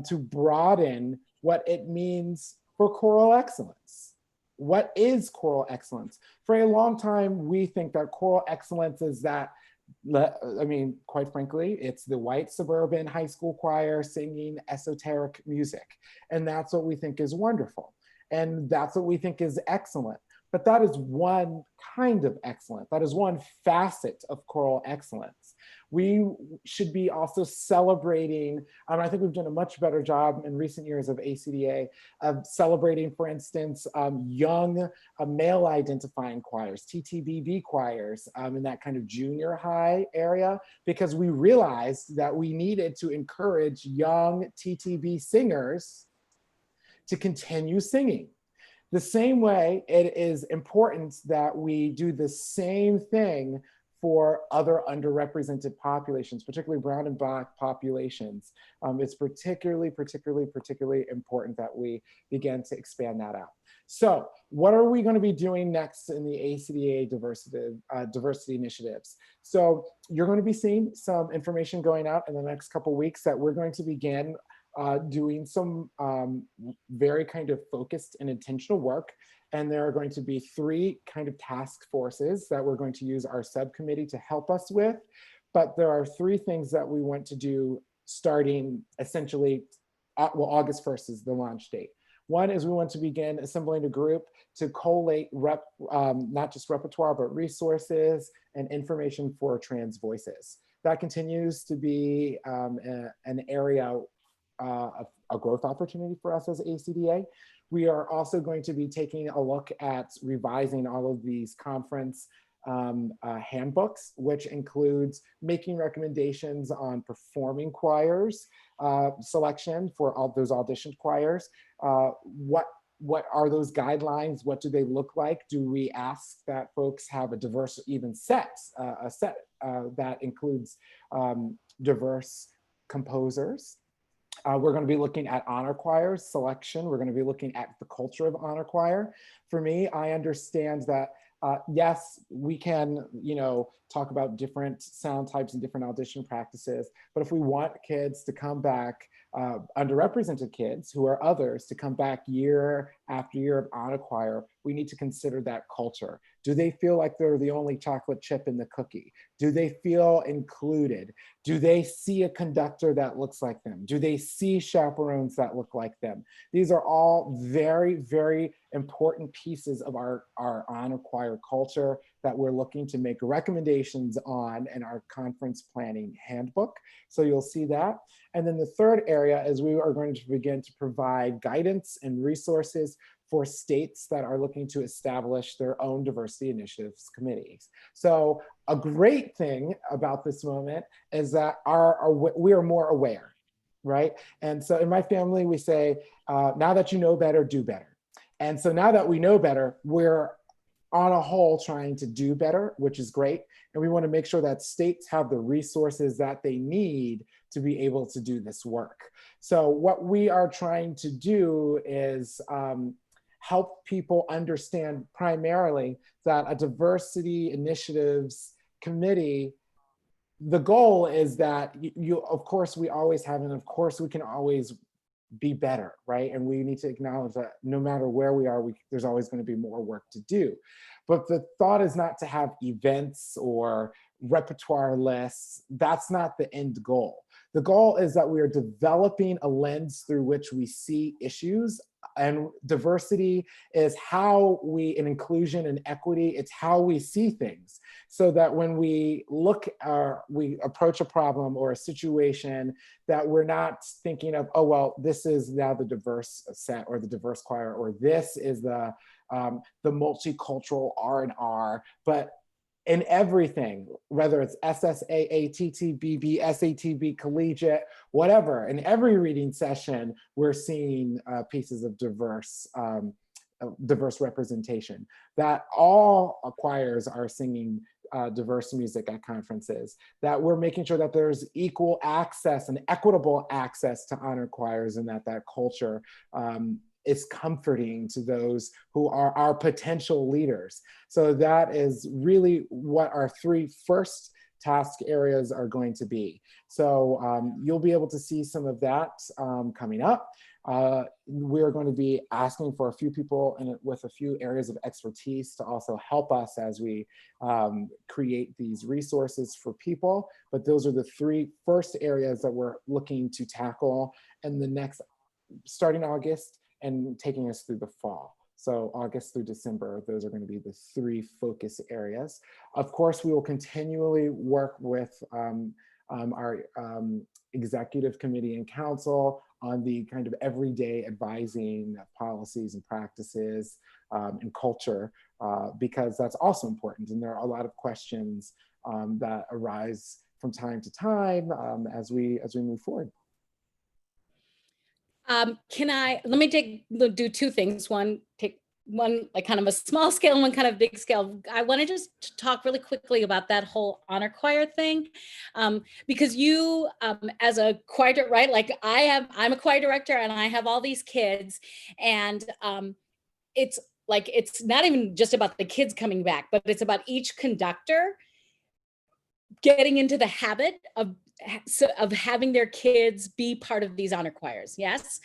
Speaker 4: to broaden what it means for choral excellence. What is choral excellence? For a long time, we think that choral excellence is that, I mean, quite frankly, it's the white suburban high school choir singing esoteric music. And that's what we think is wonderful. And that's what we think is excellent. But that is one kind of excellence. That is one facet of choral excellence. We should be also celebrating, I think we've done a much better job in recent years of ACDA of celebrating, for instance, young male identifying choirs, TTBB choirs, in that kind of junior high area, because we realized that we needed to encourage young TTB singers to continue singing. The same way, it is important that we do the same thing for other underrepresented populations, particularly brown and Black populations. It's particularly important that we begin to expand that out. So what are we going to be doing next in the ACDA diversity initiatives? So you're going to be seeing some information going out in the next couple of weeks that we're going to begin doing some very kind of focused and intentional work. And there are going to be 3 kind of task forces that we're going to use our subcommittee to help us with. But there are 3 things that we want to do starting essentially well, August 1st is the launch date. One is we want to begin assembling a group to collate not just repertoire, but resources and information for trans voices. That continues to be an area of a growth opportunity for us as ACDA. We are also going to be taking a look at revising all of these conference handbooks, which includes making recommendations on performing choirs selection for all those auditioned choirs. What are those guidelines? What do they look like? Do we ask that folks have a diverse, even a set that includes diverse composers? We're going to be looking at honor choirs selection. We're going to be looking at the culture of honor choir. For me, I understand that yes, we can, talk about different sound types and different audition practices, but if we want kids to come back, underrepresented kids who are others to come back year after year of honor choir, we need to consider that culture. Do they feel like they're the only chocolate chip in the cookie? Do they feel included? Do they see a conductor that looks like them? Do they see chaperones that look like them? These are all very, very important pieces of our honor choir culture that we're looking to make recommendations on in our conference planning handbook. So you'll see that. And then the third area is we are going to begin to provide guidance and resources for states that are looking to establish their own diversity initiatives committees. So a great thing about this moment is that we are more aware, right? And so in my family, we say, now that you know better, do better. And so now that we know better, we're on a whole trying to do better, which is great. And we want to make sure that states have the resources that they need to be able to do this work. So what we are trying to do is help people understand primarily that a diversity initiatives committee, the goal is that of course we always have, and of course we can always be better, right? And we need to acknowledge that no matter where we are, there's always going to be more work to do. But the thought is not to have events or repertoire lists. That's not the end goal. The goal is that we are developing a lens through which we see issues, and diversity is how and inclusion and equity, it's how we see things. So that when we we approach a problem or a situation, that we're not thinking of, oh, well, this is now the diverse set or the diverse choir, or this is the multicultural R&R, but in everything, whether it's SSAA, TTBB, SATB, collegiate, whatever, in every reading session, we're seeing pieces of diverse representation. That all choirs are singing diverse music at conferences, that we're making sure that there's equal access and equitable access to honor choirs, and that culture is comforting to those who are our potential leaders. So that is really what our three first task areas are going to be. So you'll be able to see some of that coming up. We're going to be asking for a few people with a few areas of expertise to also help us as we create these resources for people. But those are the three first areas that we're looking to tackle in the next, starting August and taking us through the fall. So August through December, those are going to be the three focus areas. Of course, we will continually work with our executive committee and council on the kind of everyday advising policies and practices and culture, because that's also important. And there are a lot of questions that arise from time to time as we move forward.
Speaker 3: Let me do two things. Take one like kind of a small scale and one kind of big scale. I want to just talk really quickly about that whole honor choir thing, because you, as a choir, right? Like I'm a choir director and I have all these kids, and it's not even just about the kids coming back, but it's about each conductor getting into the habit of having their kids be part of these honor choirs. Yes.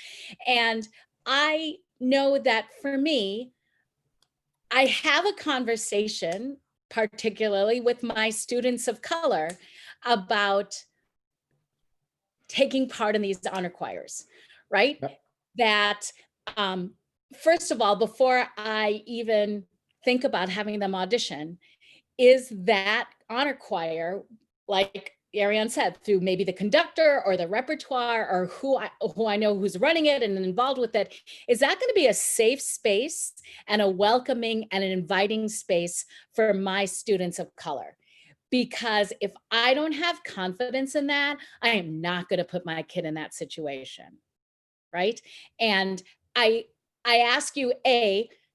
Speaker 3: And I know that for me, I have a conversation, particularly with my students of color, about taking part in these honor choirs, right?
Speaker 4: Yep.
Speaker 3: That first of all, before I even think about having them audition, is that honor choir, like Ariane said, through maybe the conductor or the repertoire or who I know who's running it and involved with it, is that going to be a safe space and a welcoming and an inviting space for my students of color? Because if I don't have confidence in that, I am not going to put my kid in that situation, right? And I ask you,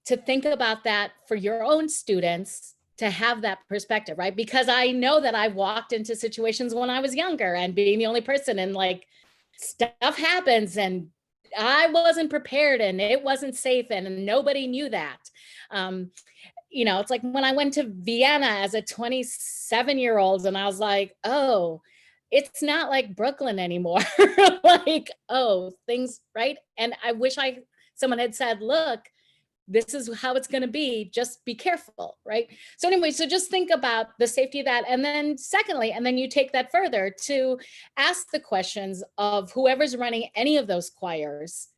Speaker 3: to think about that for your own students, to have that perspective, right? Because I know that I walked into situations when I was younger and being the only person, and like stuff happens and I wasn't prepared and it wasn't safe and nobody knew that. You know, it's like when I went to Vienna as a 27-year-old and I was like, oh, it's not like Brooklyn anymore. Like, oh, things, right? And I wish someone had said, look, this is how it's going to be, just be careful, right? So anyway, so just think about the safety of that. And then secondly, and then you take that further to ask the questions of whoever's running any of those choirs,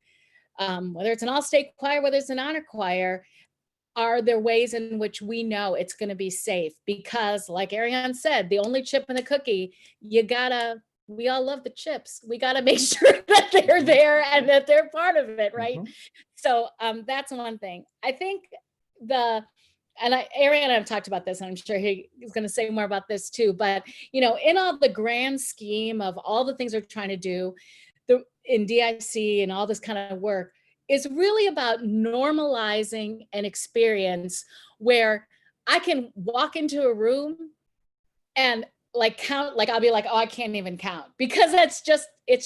Speaker 3: whether it's an all-state choir, whether it's an honor choir, are there ways in which we know it's going to be safe? Because like Ariane said, the only chip in the cookie, we all love the chips. We got to make sure that they're there and that they're part of it, right?
Speaker 4: Mhm.
Speaker 3: So that's one thing. I think Ariane and I have talked about this, and I'm sure he's going to say more about this too. But, you know, in all the grand scheme of all the things we're trying to do in DIC and all this kind of work, is really about normalizing an experience where I can walk into a room and like count, like I'll be like, oh, I can't even count, because it's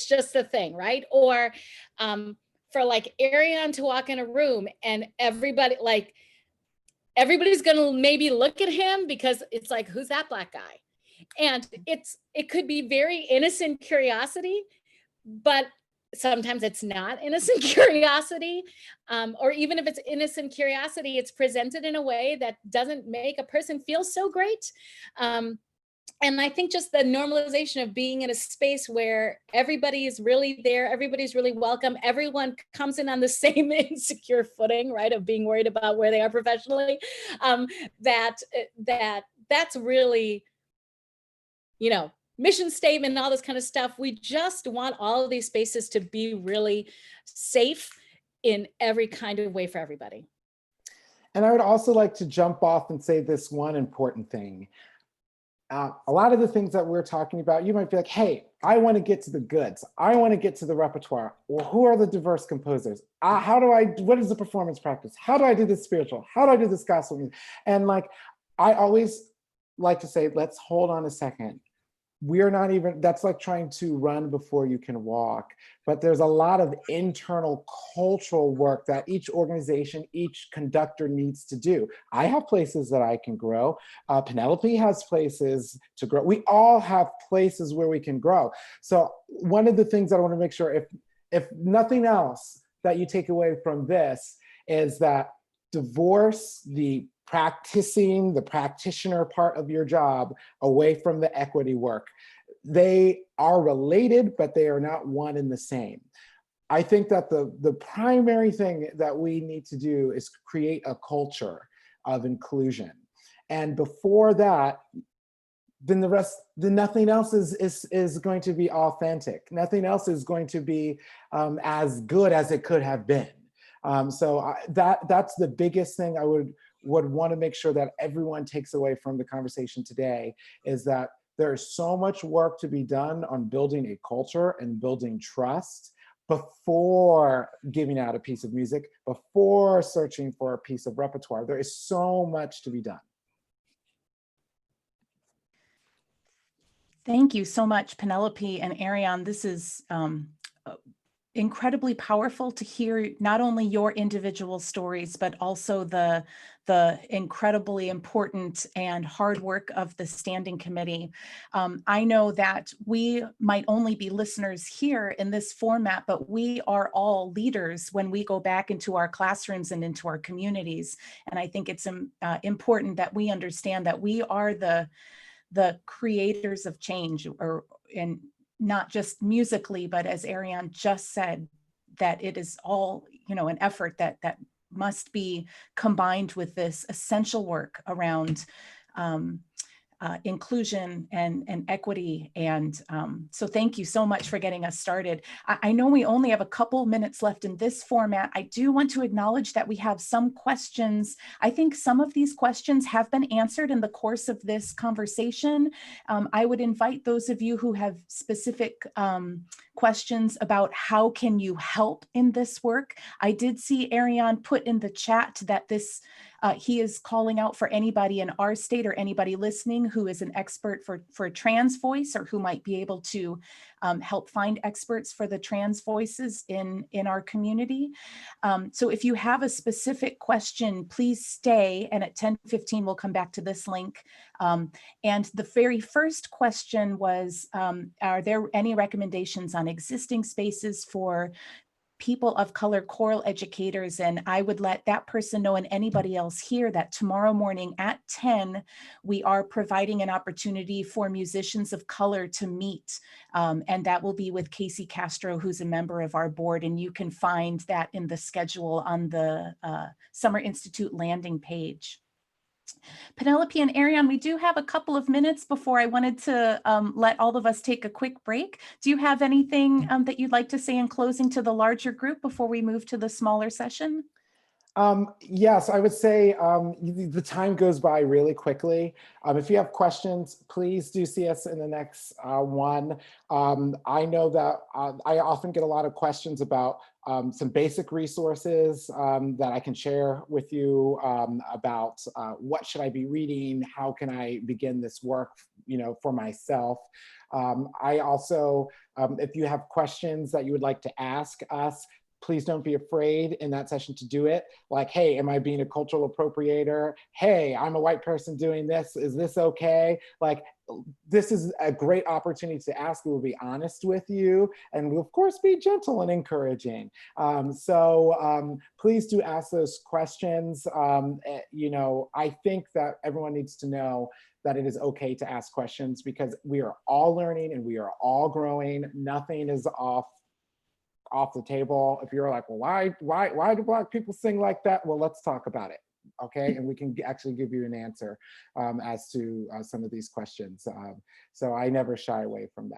Speaker 3: just a thing, right? Or for like Ariane to walk in a room and everybody's gonna maybe look at him because it's like, who's that Black guy? And it could be very innocent curiosity, but sometimes it's not innocent curiosity. Or even if it's innocent curiosity, it's presented in a way that doesn't make a person feel so great. And I think just the normalization of being in a space where everybody is really there, everybody's really welcome, everyone comes in on the same insecure footing, right, of being worried about where they are professionally, that's really, you know, mission statement and all this kind of stuff. We just want all of these spaces to be really safe in every kind of way for everybody.
Speaker 4: And I would also like to jump off and say this one important thing. A lot of the things that we're talking about, you might be like, hey, I want to get to the goods. I want to get to the repertoire. Well, who are the diverse composers? What is the performance practice? How do I do this spiritual? How do I do this gospel music? And like, I always like to say, let's hold on a second. We're not even, that's like trying to run before you can walk. But there's a lot of internal cultural work that each organization, each conductor needs to do. I have places that I can grow. Penelope has places to grow. We all have places where we can grow. So one of the things that I want to make sure, if nothing else that you take away from this, is that divorce the practitioner part of your job away from the equity work. They are related, but they are not one and the same. I think that the primary thing that we need to do is create a culture of inclusion. And before that, then nothing else is going to be authentic. Nothing else is going to be as good as it could have been. So that's the biggest thing I would want to make sure that everyone takes away from the conversation today, is that there's so much work to be done on building a culture and building trust before giving out a piece of music, before searching for a piece of repertoire. There is so much to be done.
Speaker 1: Thank you so much, Penelope and Ariane. This is incredibly powerful to hear not only your individual stories, but also the incredibly important and hard work of the standing committee. I know that we might only be listeners here in this format, but we are all leaders when we go back into our classrooms and into our communities. And I think it's important that we understand that we are the creators of change, and not just musically, but as Ariane just said, that it is all, an effort that must be combined with this essential work around inclusion and equity. And so thank you so much for getting us started. I know we only have a couple minutes left in this format. I do want to acknowledge that we have some questions. I think some of these questions have been answered in the course of this conversation. I would invite those of you who have specific questions about how can you help in this work. I did see Ariane put in the chat that he is calling out for anybody in our state or anybody listening who is an expert for trans voice, or who might be able to help find experts for the trans voices in our community. So if you have a specific question, please stay, and at 10:15 we'll come back to this link. And the very first question was, are there any recommendations on existing spaces for people of color choral educators? And I would let that person know, and anybody else here, that tomorrow morning at 10, we are providing an opportunity for musicians of color to meet. And that will be with Casey Castro, who's a member of our board. And you can find that in the schedule on the Summer Institute landing page. Penelope and Ariane, we do have a couple of minutes before I wanted to let all of us take a quick break. Do you have anything that you'd like to say in closing to the larger group before we move to the smaller session?
Speaker 4: Yes, I would say the time goes by really quickly. If you have questions, please do see us in the next one. I know that I often get a lot of questions about some basic resources that I can share with you about what should I be reading, how can I begin this work, for myself. I also, if you have questions that you would like to ask us, please don't be afraid in that session to do it. Like, hey, am I being a cultural appropriator? Hey, I'm a white person doing this. Is this okay? Like, this is a great opportunity to ask. We'll be honest with you, and we'll of course be gentle and encouraging. So please do ask those questions. I think that everyone needs to know that it is okay to ask questions, because we are all learning and we are all growing. Nothing is off the table. If you're like, well, why do Black people sing like that? Well, let's talk about it, okay? And we can actually give you an answer as to some of these questions. So I never shy away from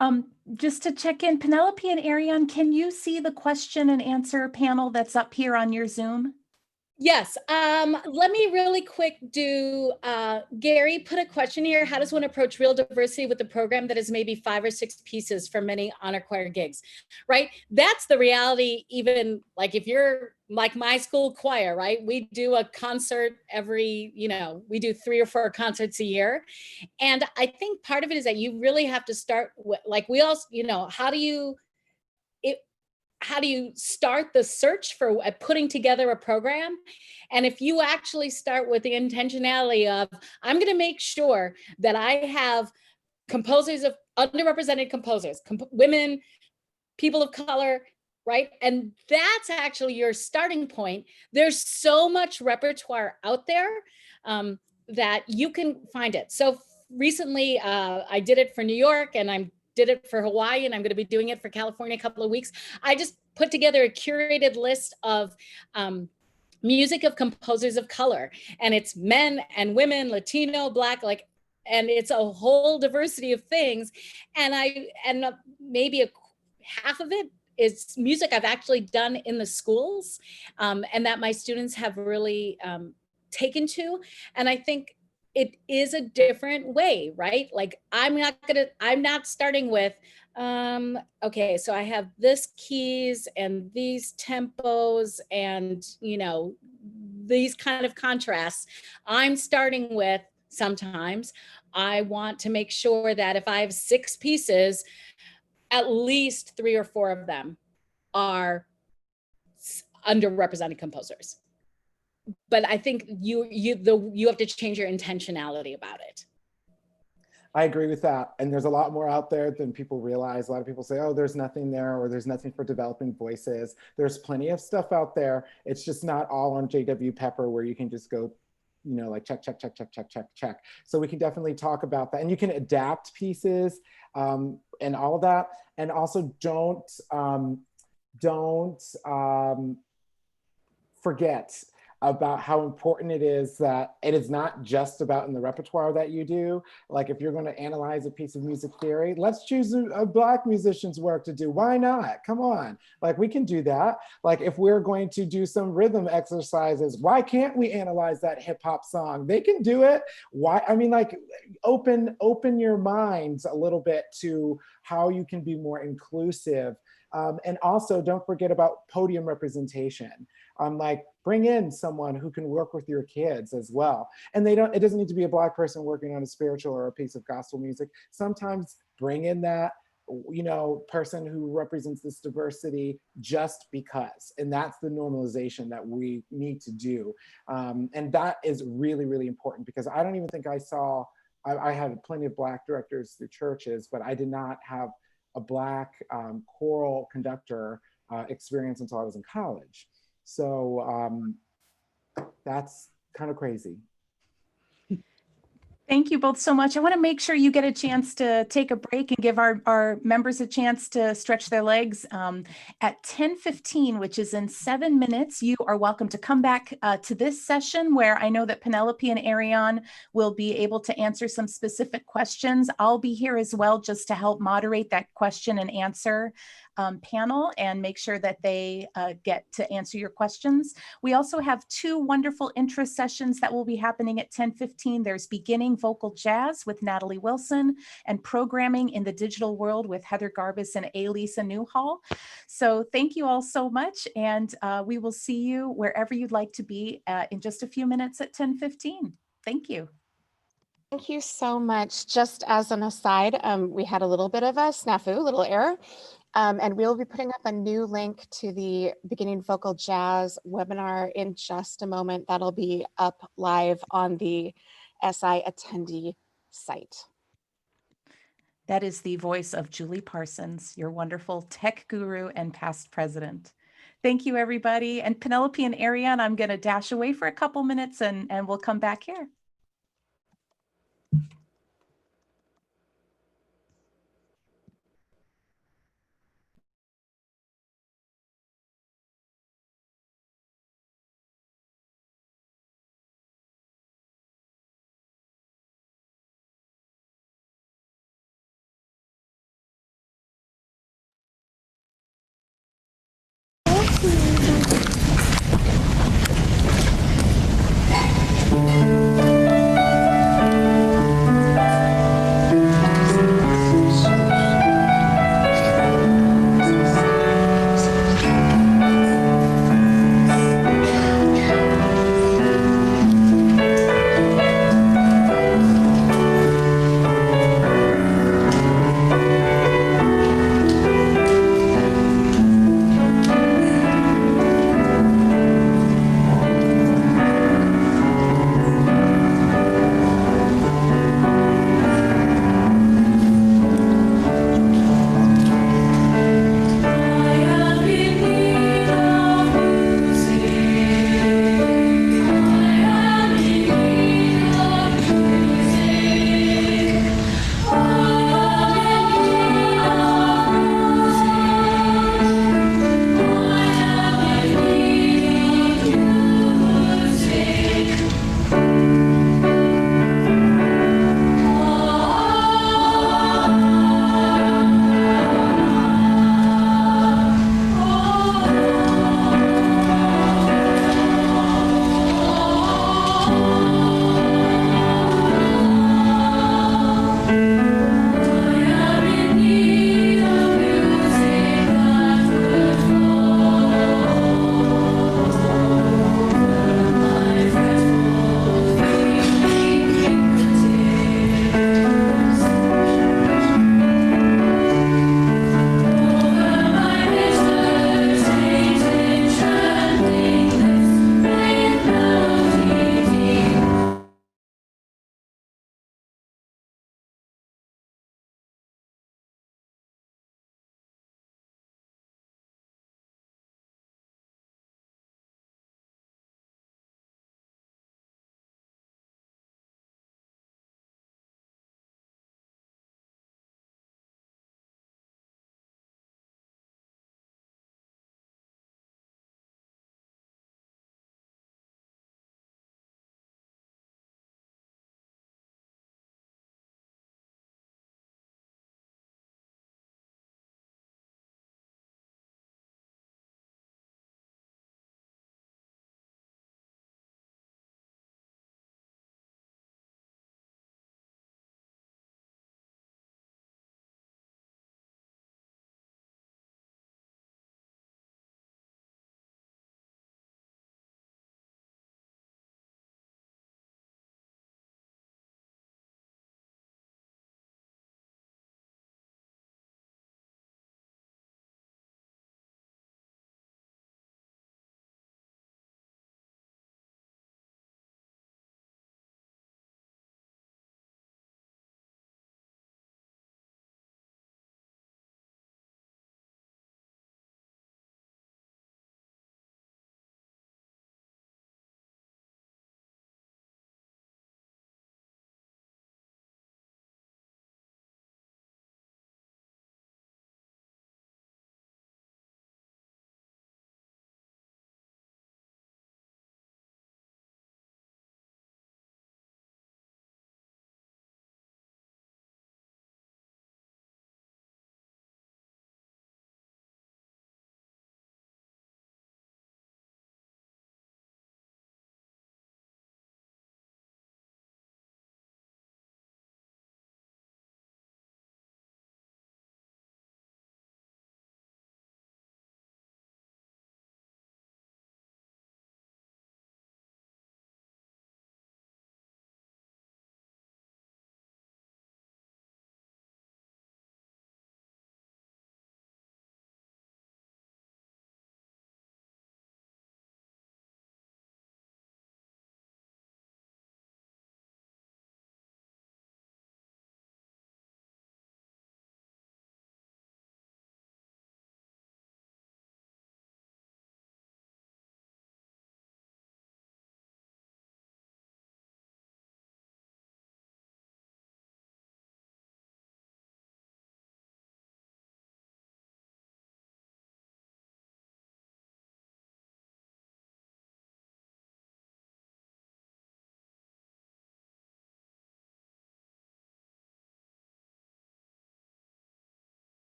Speaker 4: that.
Speaker 1: Just to check in, Penelope and Ariane, can you see the question and answer panel that's up here on your Zoom?
Speaker 3: Yes. Let me really quick do, Gary put a question here. How does one approach real diversity with a program that is maybe 5 or 6 pieces for many honor choir gigs, right? That's the reality. Even like if you're like my school choir, right? We do a concert every, we do 3 or 4 concerts a year. And I think part of it is that you really have to start with, like we also, how do you start the search for putting together a program? And if you actually start with the intentionality of, I'm going to make sure that I have composers of underrepresented composers, women, people of color, right? And that's actually your starting point. There's so much repertoire out there that you can find it. So recently I did it for New York, and I did it for Hawaii, and I'm going to be doing it for California in a couple of weeks. I just put together a curated list of music of composers of color, and it's men and women, Latino, Black, and it's a whole diversity of things. And maybe half of it is music I've actually done in the schools, and that my students have really taken to. And I think it is a different way, right? Like I'm not starting with, okay, so I have this keys and these tempos and, these kind of contrasts. I'm starting with, sometimes I want to make sure that if I have 6 pieces, at least 3 or 4 of them are underrepresented composers. But I think you have to change your intentionality about it.
Speaker 4: I agree with that. And there's a lot more out there than people realize. A lot of people say, oh, there's nothing there, or there's nothing for developing voices. There's plenty of stuff out there. It's just not all on JW Pepper where you can just go you know, like check, check, check, check, check, check, check. So we can definitely talk about that. And you can adapt pieces and all of that. And also don't forget about how important it is that it is not just about in the repertoire that you do. Like if you're going to analyze a piece of music theory, let's choose a Black musician's work to do. Why not? Come on. Like we can do that. Like if we're going to do some rhythm exercises, why can't we analyze that hip hop song? They can do it. Why? I mean, like open your minds a little bit to how you can be more inclusive. And also don't forget about podium representation. Like bring in someone who can work with your kids as well. And it doesn't need to be a Black person working on a spiritual or a piece of gospel music. Sometimes bring in that, you know, person who represents this diversity just because, and that's the normalization that we need to do. And that is really, really important because I don't even think I had plenty of Black directors through churches, but I did not have a Black choral conductor experience until I was in college. So that's kind of crazy.
Speaker 1: Thank you both so much. I want to make sure you get a chance to take a break and give our members a chance to stretch their legs. At 10:15, which is in 7 minutes, you are welcome to come back to this session where I know that Penelope and Ariane will be able to answer some specific questions. I'll be here as well just to help moderate that question and answer panel and make sure that they get to answer your questions. We also have 2 wonderful interest sessions that will be happening at 10:15. There's beginning vocal jazz with Natalie Wilson and programming in the digital world with Heather Garbus and Alisa Newhall. So thank you all so much. And we will see you wherever you'd like to be in just a few minutes at 10:15. Thank you.
Speaker 5: Thank you so much. Just as an aside, we had a little bit of a snafu, a little error. And we'll be putting up a new link to the Beginning Vocal Jazz webinar in just a moment. That'll be up live on the SI attendee site.
Speaker 1: That is the voice of Julie Parsons, your wonderful tech guru and past president. Thank you, everybody. And Penelope and Ariane, I'm going to dash away for a couple minutes and we'll come back here.
Speaker 6: Thank you.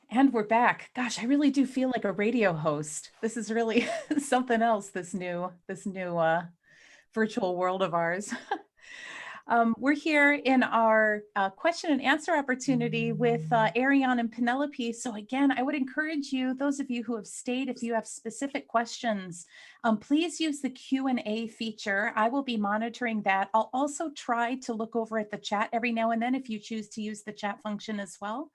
Speaker 1: And we're back. Gosh, I really do feel like a radio host. This is really something else, this new virtual world of ours. We're here in our question and answer opportunity with Ariane and Penelope. So again, I would encourage you, those of you who have stayed, if you have specific questions, please use the Q&A feature. I will be monitoring that. I'll also try to look over at the chat every now and then if you choose to use the chat function as well.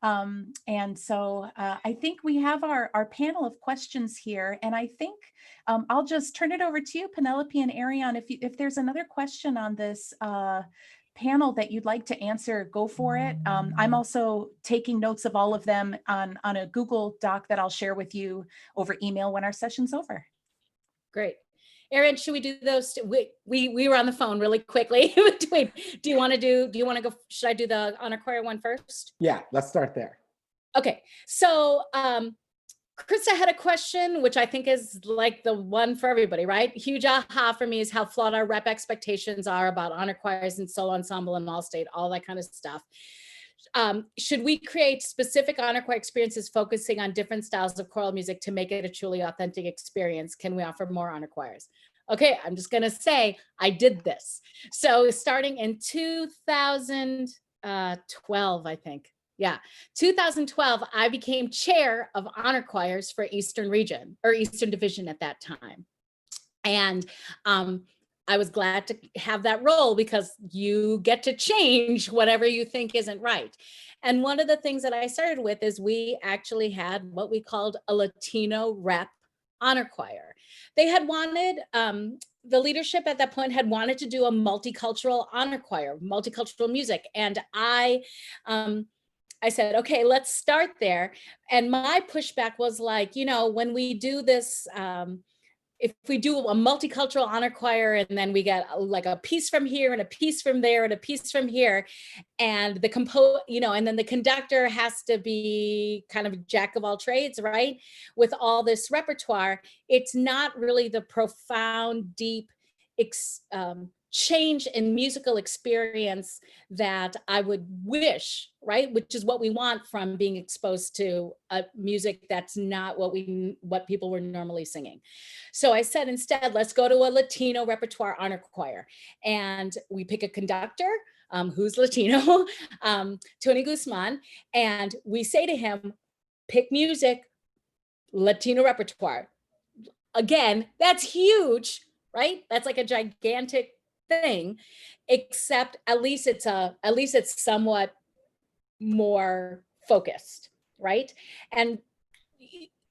Speaker 1: And so I think we have our panel of questions here, and I think I'll just turn it over to you, Penelope and Ariane. If there's another question on this panel that you'd like to answer, go for it. I'm also taking notes of all of them on a Google Doc that I'll share with you over email when our session's over.
Speaker 3: Great. Erin, should we do those? We were on the phone really quickly. Do you want to go? Should I do the honor choir one first?
Speaker 4: Yeah, let's start there.
Speaker 3: Okay. So Krista had a question, which I think is like the one for everybody, right? Huge aha for me is how flawed our rep expectations are about honor choirs and solo ensemble and all state, all that kind of stuff. Should we create specific honor choir experiences focusing on different styles of choral music to make it a truly authentic experience? Can we offer more honor choirs? Okay, I'm just gonna say I did this. So starting in 2012, I think. Yeah, 2012, I became chair of honor choirs for Eastern Region or Eastern Division at that time. And I was glad to have that role because you get to change whatever you think isn't right. And one of the things that I started with is we actually had what we called a Latino rep honor choir. They had wanted, the leadership at that point had wanted to do a multicultural honor choir, multicultural music. And I said, okay, let's start there. And my pushback was like, you know, when we do this, if we do a multicultural honor choir and then we get like a piece from here and a piece from there and a piece from here, and the and then the conductor has to be kind of a jack of all trades, right? With all this repertoire, it's not really the profound, deep change in musical experience that I would wish, right? Which is what we want from being exposed to music that's not what people were normally singing. So I said, instead, let's go to a Latino repertoire honor choir. And we pick a conductor who's Latino, Tony Guzman, and we say to him, pick music, Latino repertoire. Again, that's huge, right? That's like a gigantic thing, except at least it's somewhat more focused, right? And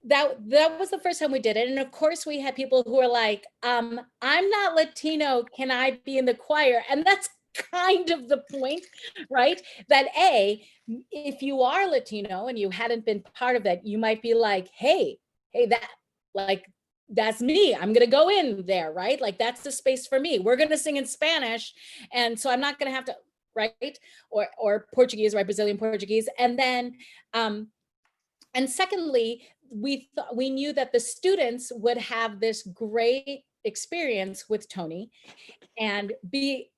Speaker 3: that was the first time we did it. And of course we had people who are like, I'm not Latino, can I be in the choir? And that's kind of the point, right? That if you are Latino and you hadn't been part of that, you might be like, hey, that's me. I'm going to go in there, right? Like that's the space for me. We're going to sing in Spanish. And so I'm not going to have to, right? Or Portuguese, right? Brazilian Portuguese. And then, and secondly, we knew that the students would have this great experience with Tony and be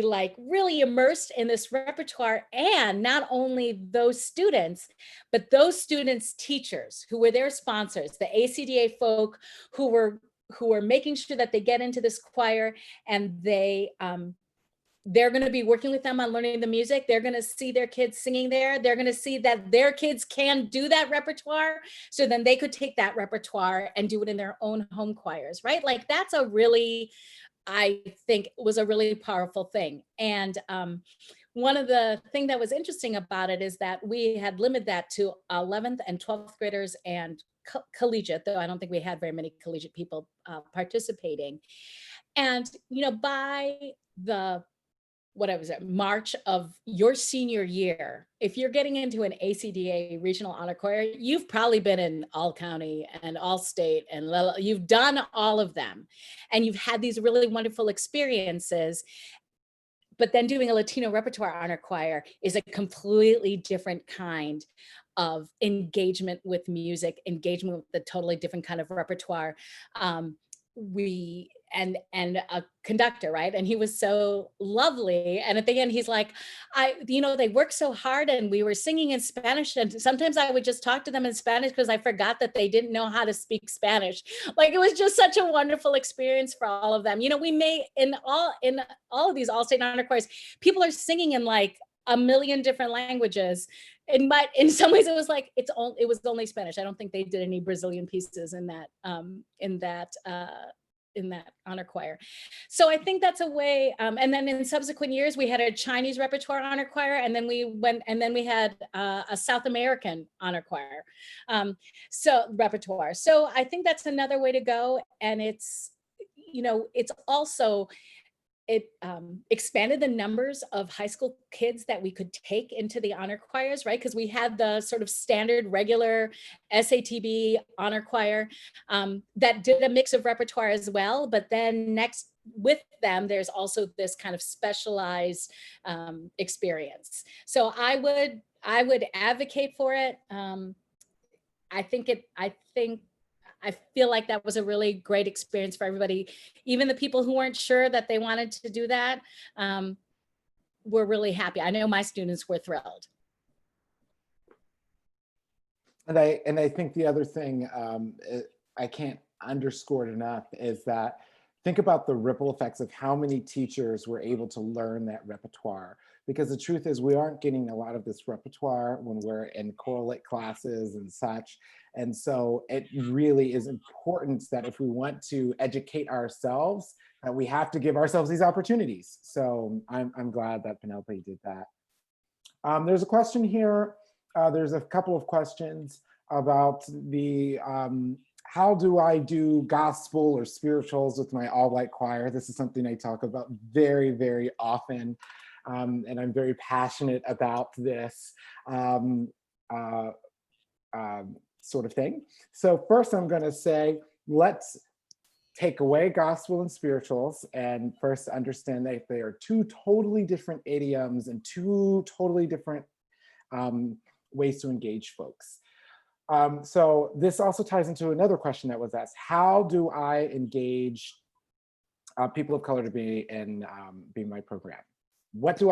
Speaker 3: like really immersed in this repertoire, and not only those students, but those students' teachers who were their sponsors, the ACDA folk who were making sure that they get into this choir, and they're going to be working with them on learning the music. They're going to see their kids singing there. They're going to see that their kids can do that repertoire. So then they could take that repertoire and do it in their own home choirs, right? Like that's I think was a really powerful thing. And one of the things that was interesting about it is that we had limited that to 11th and 12th graders and collegiate, though I don't think we had very many collegiate people participating. And, you know, by the March of your senior year, if you're getting into an ACDA regional honor choir, you've probably been in all county and all state, and you've done all of them. And you've had these really wonderful experiences. But then doing a Latino repertoire honor choir is a completely different kind of engagement with music, engagement with a totally different kind of repertoire. and a conductor, right? And he was so lovely. And at the end, he's like, they worked so hard and we were singing in Spanish. And sometimes I would just talk to them in Spanish because I forgot that they didn't know how to speak Spanish. Like, it was just such a wonderful experience for all of them. We may, in all of these All-State Honor Choirs, people are singing in like a million different languages. But in some ways it was like, it was only Spanish. I don't think they did any Brazilian pieces in that honor choir. So I think that's a way. And then in subsequent years, we had a Chinese repertoire honor choir, and then we had a South American honor choir, so repertoire. So I think that's another way to go. And it's also, it expanded the numbers of high school kids that we could take into the honor choirs, right? Because we had the sort of standard regular SATB honor choir that did a mix of repertoire as well. But then next with them, there's also this kind of specialized experience. So I would advocate for it. I feel like that was a really great experience for everybody. Even the people who weren't sure that they wanted to do that were really happy. I know my students were thrilled.
Speaker 4: And I think the other thing I can't underscore it enough is that think about the ripple effects of how many teachers were able to learn that repertoire. Because the truth is, we aren't getting a lot of this repertoire when we're in correlate classes and such. And so it really is important that if we want to educate ourselves, that we have to give ourselves these opportunities. So I'm glad that Penelope did that. There's a question here. There's a couple of questions about the how do I do gospel or spirituals with my all-white choir? This is something I talk about very, very often. And I'm very passionate about this sort of thing. So first I'm going to say, let's take away gospel and spirituals and first understand that they are two totally different idioms and two totally different ways to engage folks. So this also ties into another question that was asked. How do I engage people of color to be in my program? What do?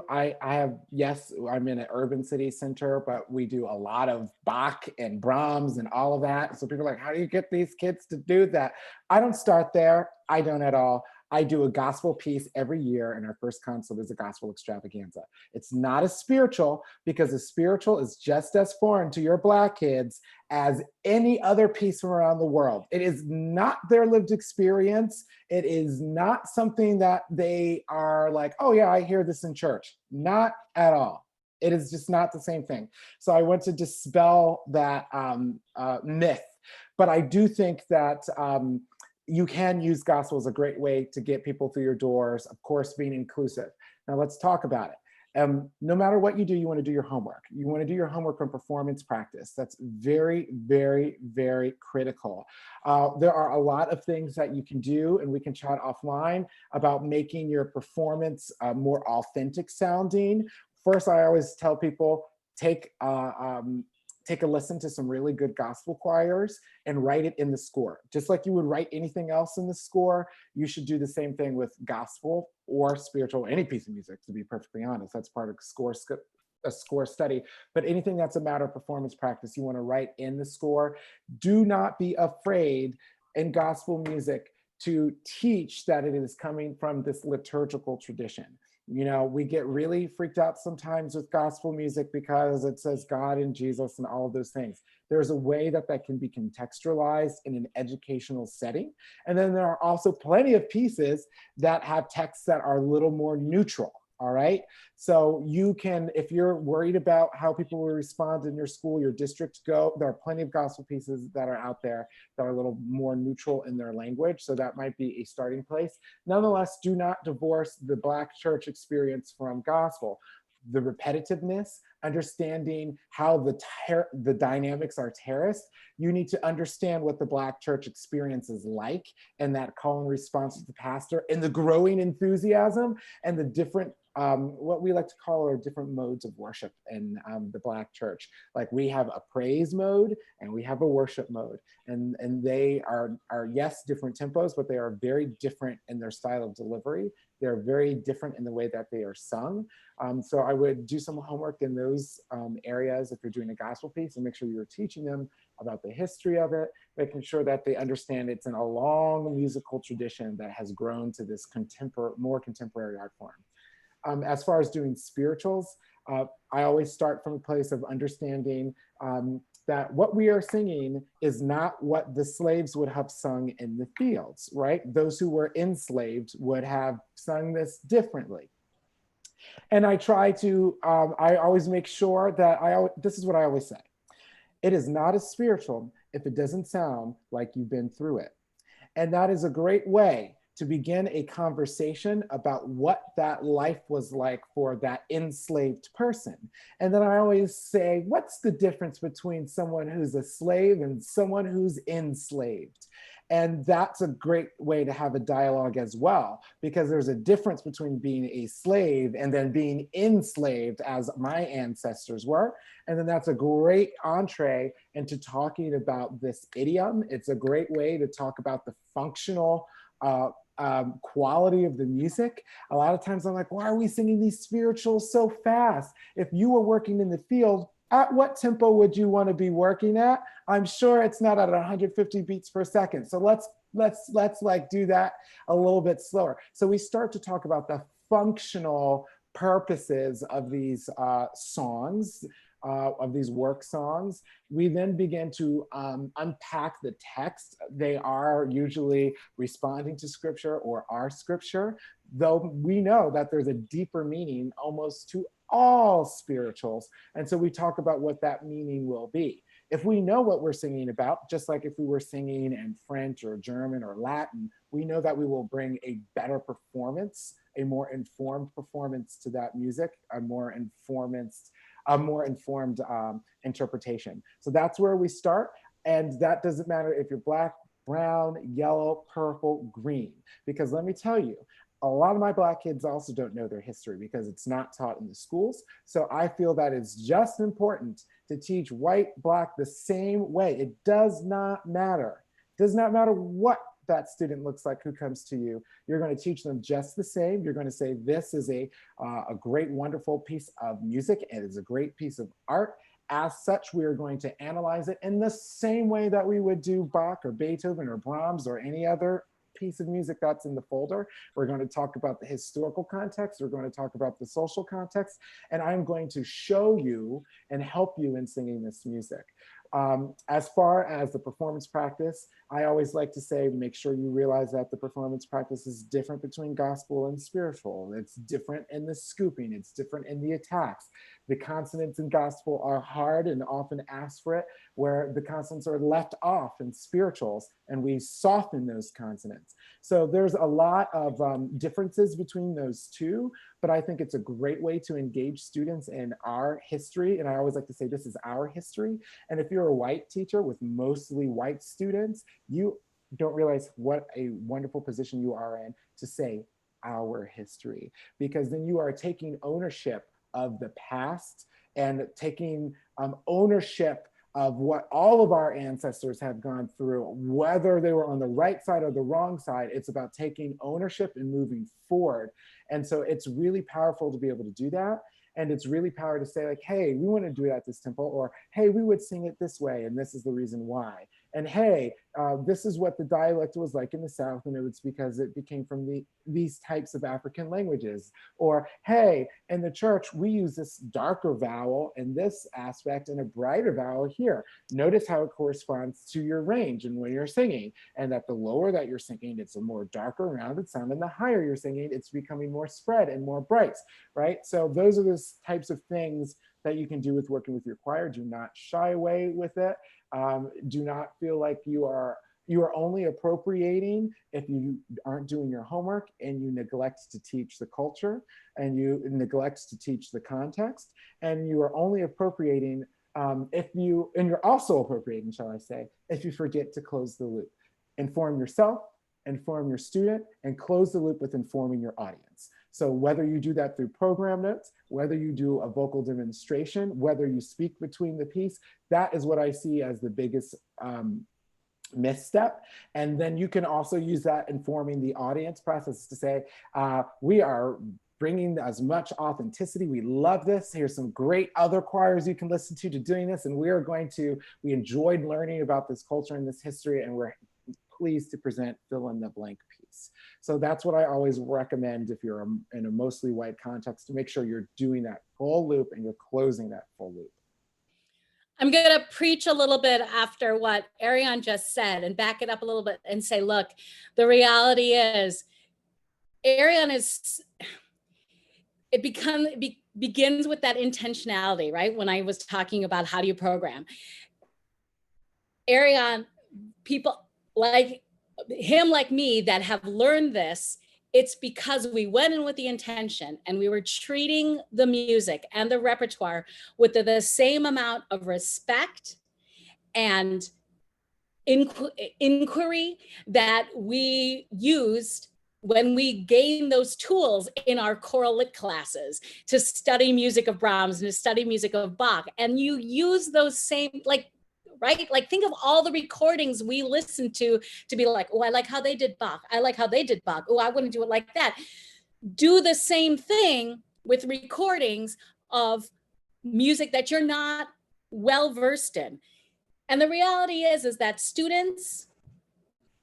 Speaker 4: I have, yes, I'm in an urban city center, but we do a lot of Bach and Brahms and all of that. So people are like, how do you get these kids to do that? I don't start there. I don't at all. I do a gospel piece every year, and our first concert is a gospel extravaganza. It's not a spiritual, because a spiritual is just as foreign to your Black kids as any other piece from around the world. It is not their lived experience. It is not something that they are like, oh yeah, I hear this in church. Not at all. It is just not the same thing. So I want to dispel that myth. But I do think that you can use gospel as a great way to get people through your doors, of course, being inclusive. Now let's talk about it. No matter what you do, you want to do your homework. You want to do your homework on performance practice. That's very, very, very critical. There are a lot of things that you can do, and we can chat offline about making your performance more authentic sounding. First, I always tell people, take a listen to some really good gospel choirs and write it in the score. Just like you would write anything else in the score, you should do the same thing with gospel or spiritual, any piece of music, to be perfectly honest. That's part of a score study. But anything that's a matter of performance practice, you want to write in the score. Do not be afraid in gospel music to teach that it is coming from this liturgical tradition. You know, we get really freaked out sometimes with gospel music because it says God and Jesus and all of those things. There's a way that that can be contextualized in an educational setting. And then there are also plenty of pieces that have texts that are a little more neutral. All right. So you can, if you're worried about how people will respond in your school, your district, there are plenty of gospel pieces that are out there that are a little more neutral in their language. So that might be a starting place. Nonetheless, do not divorce the Black church experience from gospel. The repetitiveness, understanding how the dynamics are terraced, you need to understand what the Black church experience is like, and that call and response to the pastor, and the growing enthusiasm and the different what we like to call are different modes of worship in the Black church. Like we have a praise mode and we have a worship mode. And they are yes, different tempos, but they are very different in their style of delivery. They're very different in the way that they are sung. So I would do some homework in those areas if you're doing a gospel piece, and make sure you're teaching them about the history of it, making sure that they understand it's in a long musical tradition that has grown to this more contemporary art form. As far as doing spirituals, I always start from a place of understanding that what we are singing is not what the slaves would have sung in the fields, right? Those who were enslaved would have sung this differently. And I try to, I always make sure that this is what I always say. It is not a spiritual if it doesn't sound like you've been through it. And that is a great way to begin a conversation about what that life was like for that enslaved person. And then I always say, what's the difference between someone who's a slave and someone who's enslaved? And that's a great way to have a dialogue as well, because there's a difference between being a slave and then being enslaved, as my ancestors were. And then that's a great entree into talking about this idiom. It's a great way to talk about the functional quality of the music. A lot of times I'm like, why are we singing these spirituals so fast? If you were working in the field, at what tempo would you want to be working at? I'm sure it's not at 150 beats per second. So let's like do that a little bit slower. So we start to talk about the functional purposes of these songs, of these work songs. We then begin to unpack the text. They are usually responding to scripture or our scripture, though we know that there's a deeper meaning almost to all spirituals. And so we talk about what that meaning will be. If we know what we're singing about, just like if we were singing in French or German or Latin, we know that we will bring a better performance, a more informed performance to that music, a more informed interpretation. So that's where we start. And that doesn't matter if you're Black, brown, yellow, purple, green, because let me tell you, a lot of my Black kids also don't know their history because it's not taught in the schools. So I feel that it's just important to teach white, Black the same way. It does not matter. It does not matter what that student looks like who comes to you. You're going to teach them just the same. You're going to say, this is a great, wonderful piece of music. It is a great piece of art. As such, we are going to analyze it in the same way that we would do Bach or Beethoven or Brahms or any other piece of music that's in the folder. We're going to talk about the historical context. We're going to talk about the social context. And I'm going to show you and help you in singing this music. As far as the performance practice, I always like to say, make sure you realize that the performance practice is different between gospel and spiritual. It's different in the scooping. It's different in the attacks. The consonants in gospel are hard and often asked for it, where the consonants are left off in spirituals, and we soften those consonants. So there's a lot of differences between those two, but I think it's a great way to engage students in our history. And I always like to say, this is our history. And if you're a white teacher with mostly white students, you don't realize what a wonderful position you are in to say our history, because then you are taking ownership of the past and taking ownership of what all of our ancestors have gone through, whether they were on the right side or the wrong side. It's about taking ownership and moving forward. And so it's really powerful to be able to do that. And it's really powerful to say, like, hey, we want to do it at this tempo, or hey, we would sing it this way, and this is the reason why. And hey, this is what the dialect was like in the South, and it was because it became from these types of African languages. Or hey, in the church, we use this darker vowel in this aspect and a brighter vowel here. Notice how it corresponds to your range and when you're singing, and that the lower that you're singing, it's a more darker rounded sound, and the higher you're singing, it's becoming more spread and more bright, right? So those are the types of things that you can do with working with your choir. Do not shy away with it. Do not feel like you are only appropriating if you aren't doing your homework and you neglect to teach the culture and you neglect to teach the context, and you are only appropriating and you're also appropriating, shall I say, if you forget to close the loop. Inform yourself, inform your student, and close the loop with informing your audience. So whether you do that through program notes, whether you do a vocal demonstration, whether you speak between the piece, that is what I see as the biggest misstep. And then you can also use that informing the audience process to say, we are bringing as much authenticity. We love this. Here's some great other choirs you can listen to doing this. And we enjoyed learning about this culture and this history, and we're pleased to present fill in the blank piece. So that's what I always recommend if you're in a mostly white context, to make sure you're doing that full loop and you're closing that full loop.
Speaker 3: I'm going to preach a little bit after what Ariane just said and back it up a little bit and say, look, the reality is, Ariane is, it begins with that intentionality, right? When I was talking about how do you program. Ariane, people like him, like me, that have learned this, it's because we went in with the intention and we were treating the music and the repertoire with the same amount of respect and inquiry that we used when we gained those tools in our choral lit classes to study music of Brahms and to study music of Bach. And you use those same, right? Like, think of all the recordings we listened to be like, oh, I like how they did Bach. I like how they did Bach. Oh, I wouldn't do it like that. Do the same thing with recordings of music that you're not well versed in. And the reality is that students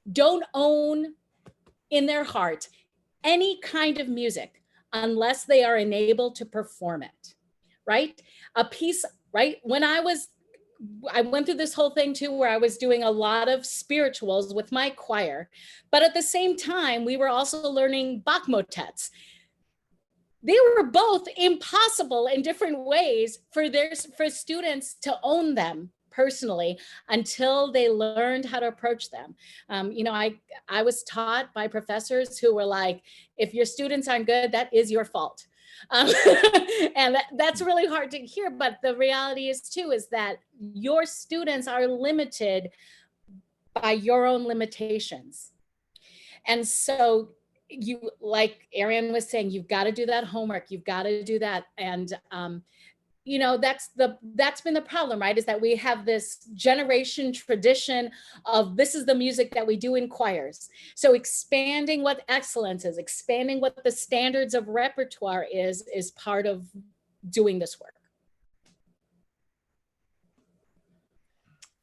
Speaker 3: don't own in their heart any kind of music unless they are enabled to perform it, right? A piece, right? When I went through this whole thing too, where I was doing a lot of spirituals with my choir, but at the same time, we were also learning Bach motets. They were both impossible in different ways for students to own them personally until they learned how to approach them. I was taught by professors who were like, if your students aren't good, that is your fault. And that's really hard to hear, but the reality is that your students are limited by your own limitations. And so you, like Ariane was saying, you've got to do that homework, you've got to do that. And that's been the problem, right? Is that we have this generation tradition of this is the music that we do in choirs. So expanding what excellence is, expanding what the standards of repertoire is part of doing this work.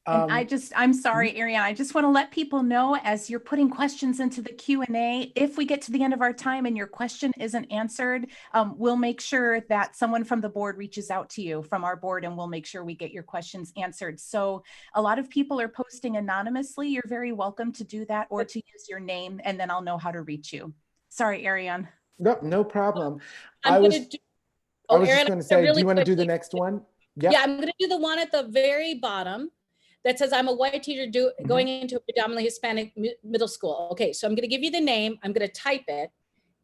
Speaker 1: And I'm sorry, Ariane, I just want to let people know, as you're putting questions into the Q&A, if we get to the end of our time and your question isn't answered, we'll make sure that someone from the board reaches out to you from our board, and we'll make sure we get your questions answered. So a lot of people are posting anonymously. You're very welcome to do that, or to use your name, and then I'll know how to reach you. Sorry, Ariane.
Speaker 4: No problem.
Speaker 3: I was just
Speaker 4: going to say, do you want to do the next one?
Speaker 3: Yep. Yeah, I'm going to do the one at the very bottom that says, I'm a white teacher going into a predominantly Hispanic middle school. Okay, so I'm going to give you the name. I'm going to type it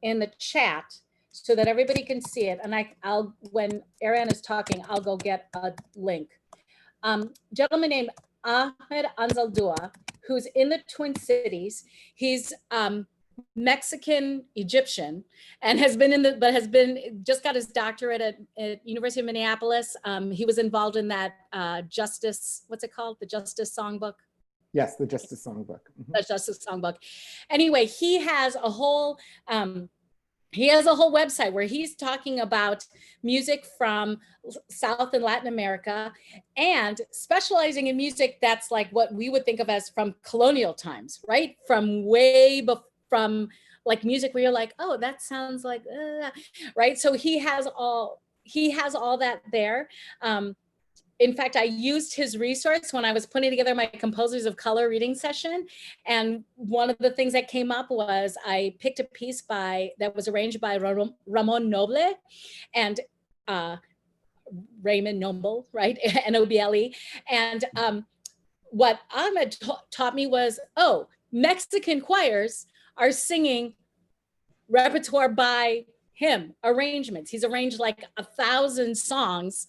Speaker 3: in the chat so that everybody can see it. And I'll when Ariane is talking, I'll go get a link. Gentleman named Ahmed Anzaldua, who's in the Twin Cities. He's Mexican Egyptian and just got his doctorate at University of Minneapolis. He was involved in that Justice, what's it called? The Justice Songbook.
Speaker 4: Yes, the Justice Songbook. Mm-hmm.
Speaker 3: The Justice Songbook. Anyway, he has a whole website where he's talking about music from South and Latin America, and specializing in music that's like what we would think of as from colonial times, right? From way before. From like music where you're like, oh, that sounds like, right? So he has all that there. In fact, I used his resource when I was putting together my Composers of Color reading session. And one of the things that came up was I picked a piece that was arranged by Ramon Noble and Raymond Noble, right? Noble. And what Ahmed taught me was, oh, Mexican choirs are singing repertoire by him, arrangements. He's arranged like 1,000 songs,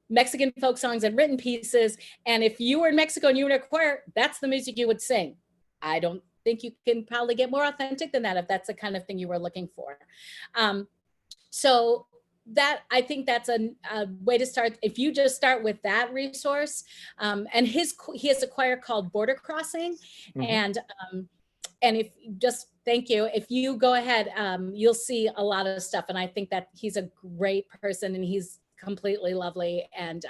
Speaker 3: Mexican folk songs and written pieces. And if you were in Mexico and you were in a choir, that's the music you would sing. I don't think you can probably get more authentic than that if that's the kind of thing you were looking for. So that, I think that's a way to start. If you just start with that resource, and he has a choir called Border Crossing, and if just, thank you. If you go ahead, you'll see a lot of stuff. And I think that he's a great person, and he's completely lovely, and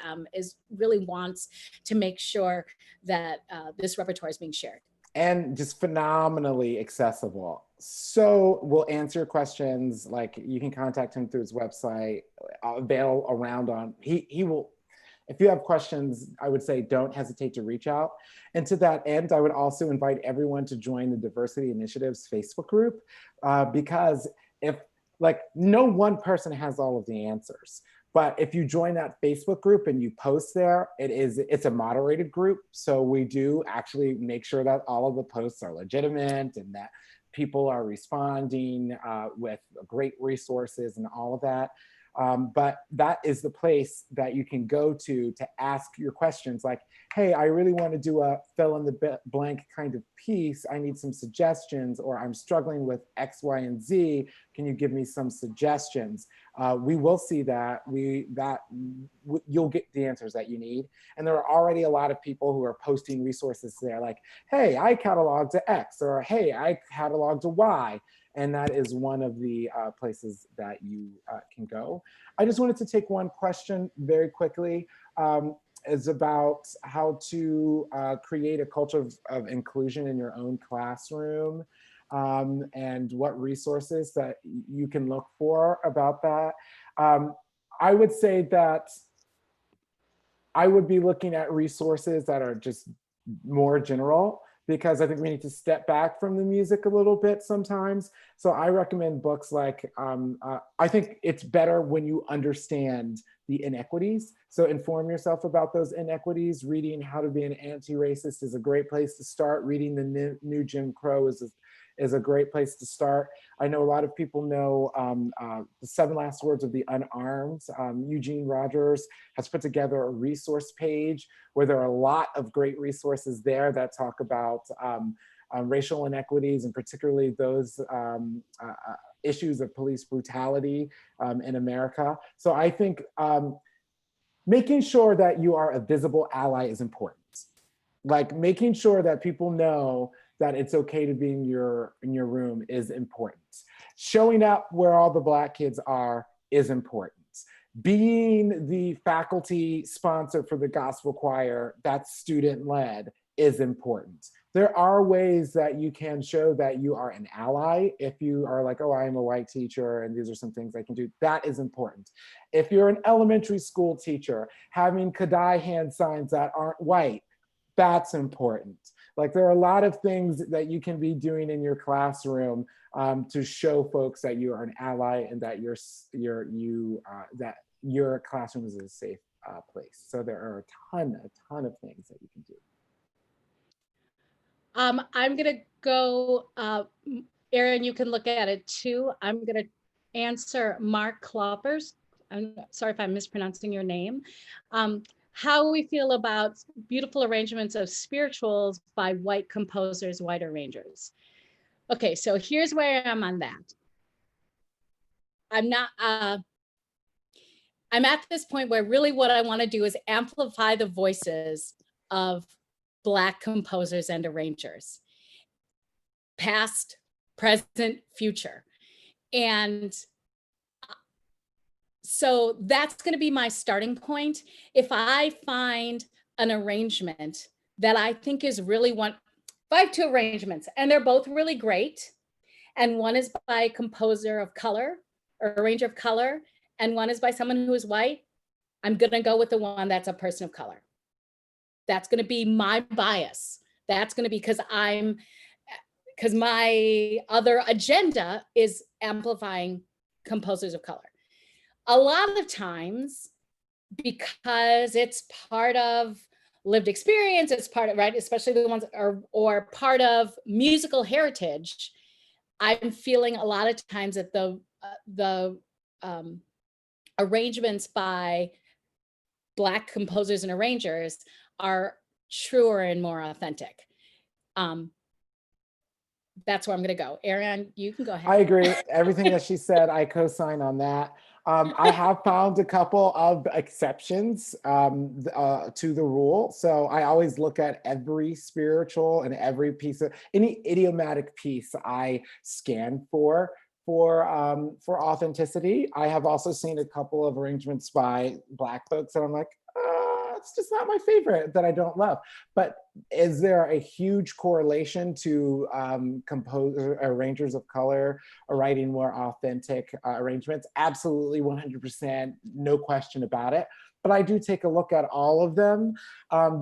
Speaker 3: really wants to make sure that this repertoire is being shared.
Speaker 4: And just phenomenally accessible. So we'll answer questions. Like, you can contact him through his website, avail around on, he will, if you have questions, I would say don't hesitate to reach out. And to that end, I would also invite everyone to join the Diversity Initiatives Facebook group, because if, like, no one person has all of the answers. But if you join that Facebook group and you post there, it's a moderated group. So we do actually make sure that all of the posts are legitimate and that people are responding with great resources and all of that. But that is the place that you can go to ask your questions, like, hey, I really want to do a fill in the blank kind of piece. I need some suggestions, or I'm struggling with X, Y, and Z. Can you give me some suggestions? We will see that. You'll get the answers that you need. And there are already a lot of people who are posting resources there, like, hey, I cataloged to X, or hey, I cataloged to Y. And that is one of the places that you can go. I just wanted to take one question very quickly. Is about how to create a culture of inclusion in your own classroom, and what resources that you can look for about that. I would say that I would be looking at resources that are just more general, because I think we need to step back from the music a little bit sometimes. So I recommend books like, I think it's better when you understand the inequities. So inform yourself about those inequities. Reading How to Be an Anti-Racist is a great place to start. Reading The New Jim Crow is a great place to start. I know a lot of people know The 7 Last Words of the Unarmed. Eugene Rogers has put together a resource page where there are a lot of great resources there that talk about racial inequities, and particularly those issues of police brutality in America. So I think making sure that you are a visible ally is important. Like, making sure that people know that it's okay to be in your room is important. Showing up where all the Black kids are is important. Being the faculty sponsor for the gospel choir that's student-led is important. There are ways that you can show that you are an ally. If you are like, oh, I am a white teacher and these are some things I can do, that is important. If you're an elementary school teacher, having Kadai hand signs that aren't white, that's important. Like, there are a lot of things that you can be doing in your classroom to show folks that you are an ally and that that your classroom is a safe place. So there are a ton of things that you can do.
Speaker 3: I'm gonna go, Erin, you can look at it too. I'm gonna answer Mark Kloppers. I'm sorry if I'm mispronouncing your name. How we feel about beautiful arrangements of spirituals by white composers, white arrangers. Okay, so here's where I am on that. I'm at this point where really what I want to do is amplify the voices of Black composers and arrangers, past, present, future. And so that's going to be my starting point. If I find an arrangement that I think is really I have 2 arrangements and they're both really great. And one is by a composer of color or arranger of color, and one is by someone who is white, I'm going to go with the one that's a person of color. That's going to be my bias. That's going to be because my other agenda is amplifying composers of color. A lot of times, because it's part of lived experience, it's part of, right, especially the ones or part of musical heritage, I'm feeling a lot of times that the arrangements by Black composers and arrangers are truer and more authentic. that's where I'm going to go. Ariane, you can go ahead.
Speaker 4: I agree. Everything that she said, I co-sign on that. I have found a couple of exceptions to the rule. So I always look at every spiritual and every piece of any idiomatic piece I scan for authenticity. I have also seen a couple of arrangements by Black folks and I'm like, it's just not my favorite, that I don't love. But is there a huge correlation to composers, arrangers of color writing more authentic arrangements? Absolutely, 100%, no question about it. But I do take a look at all of them.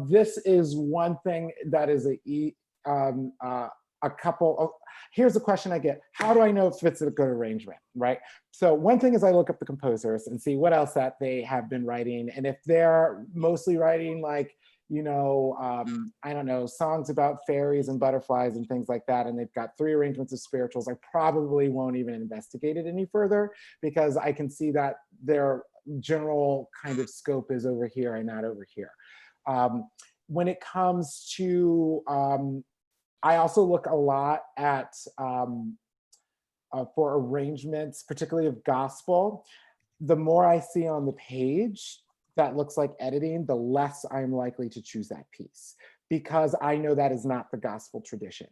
Speaker 4: This is one thing that is a couple of, here's a question I get. How do I know if it's a good arrangement, right? So one thing is I look up the composers and see what else that they have been writing. And if they're mostly writing like, you know, I don't know, songs about fairies and butterflies and things like that, and they've got 3 arrangements of spirituals, I probably won't even investigate it any further because I can see that their general kind of scope is over here and not over here. When it comes to, I also look a lot at for arrangements, particularly of gospel. The more I see on the page that looks like editing, the less I'm likely to choose that piece because I know that is not the gospel tradition.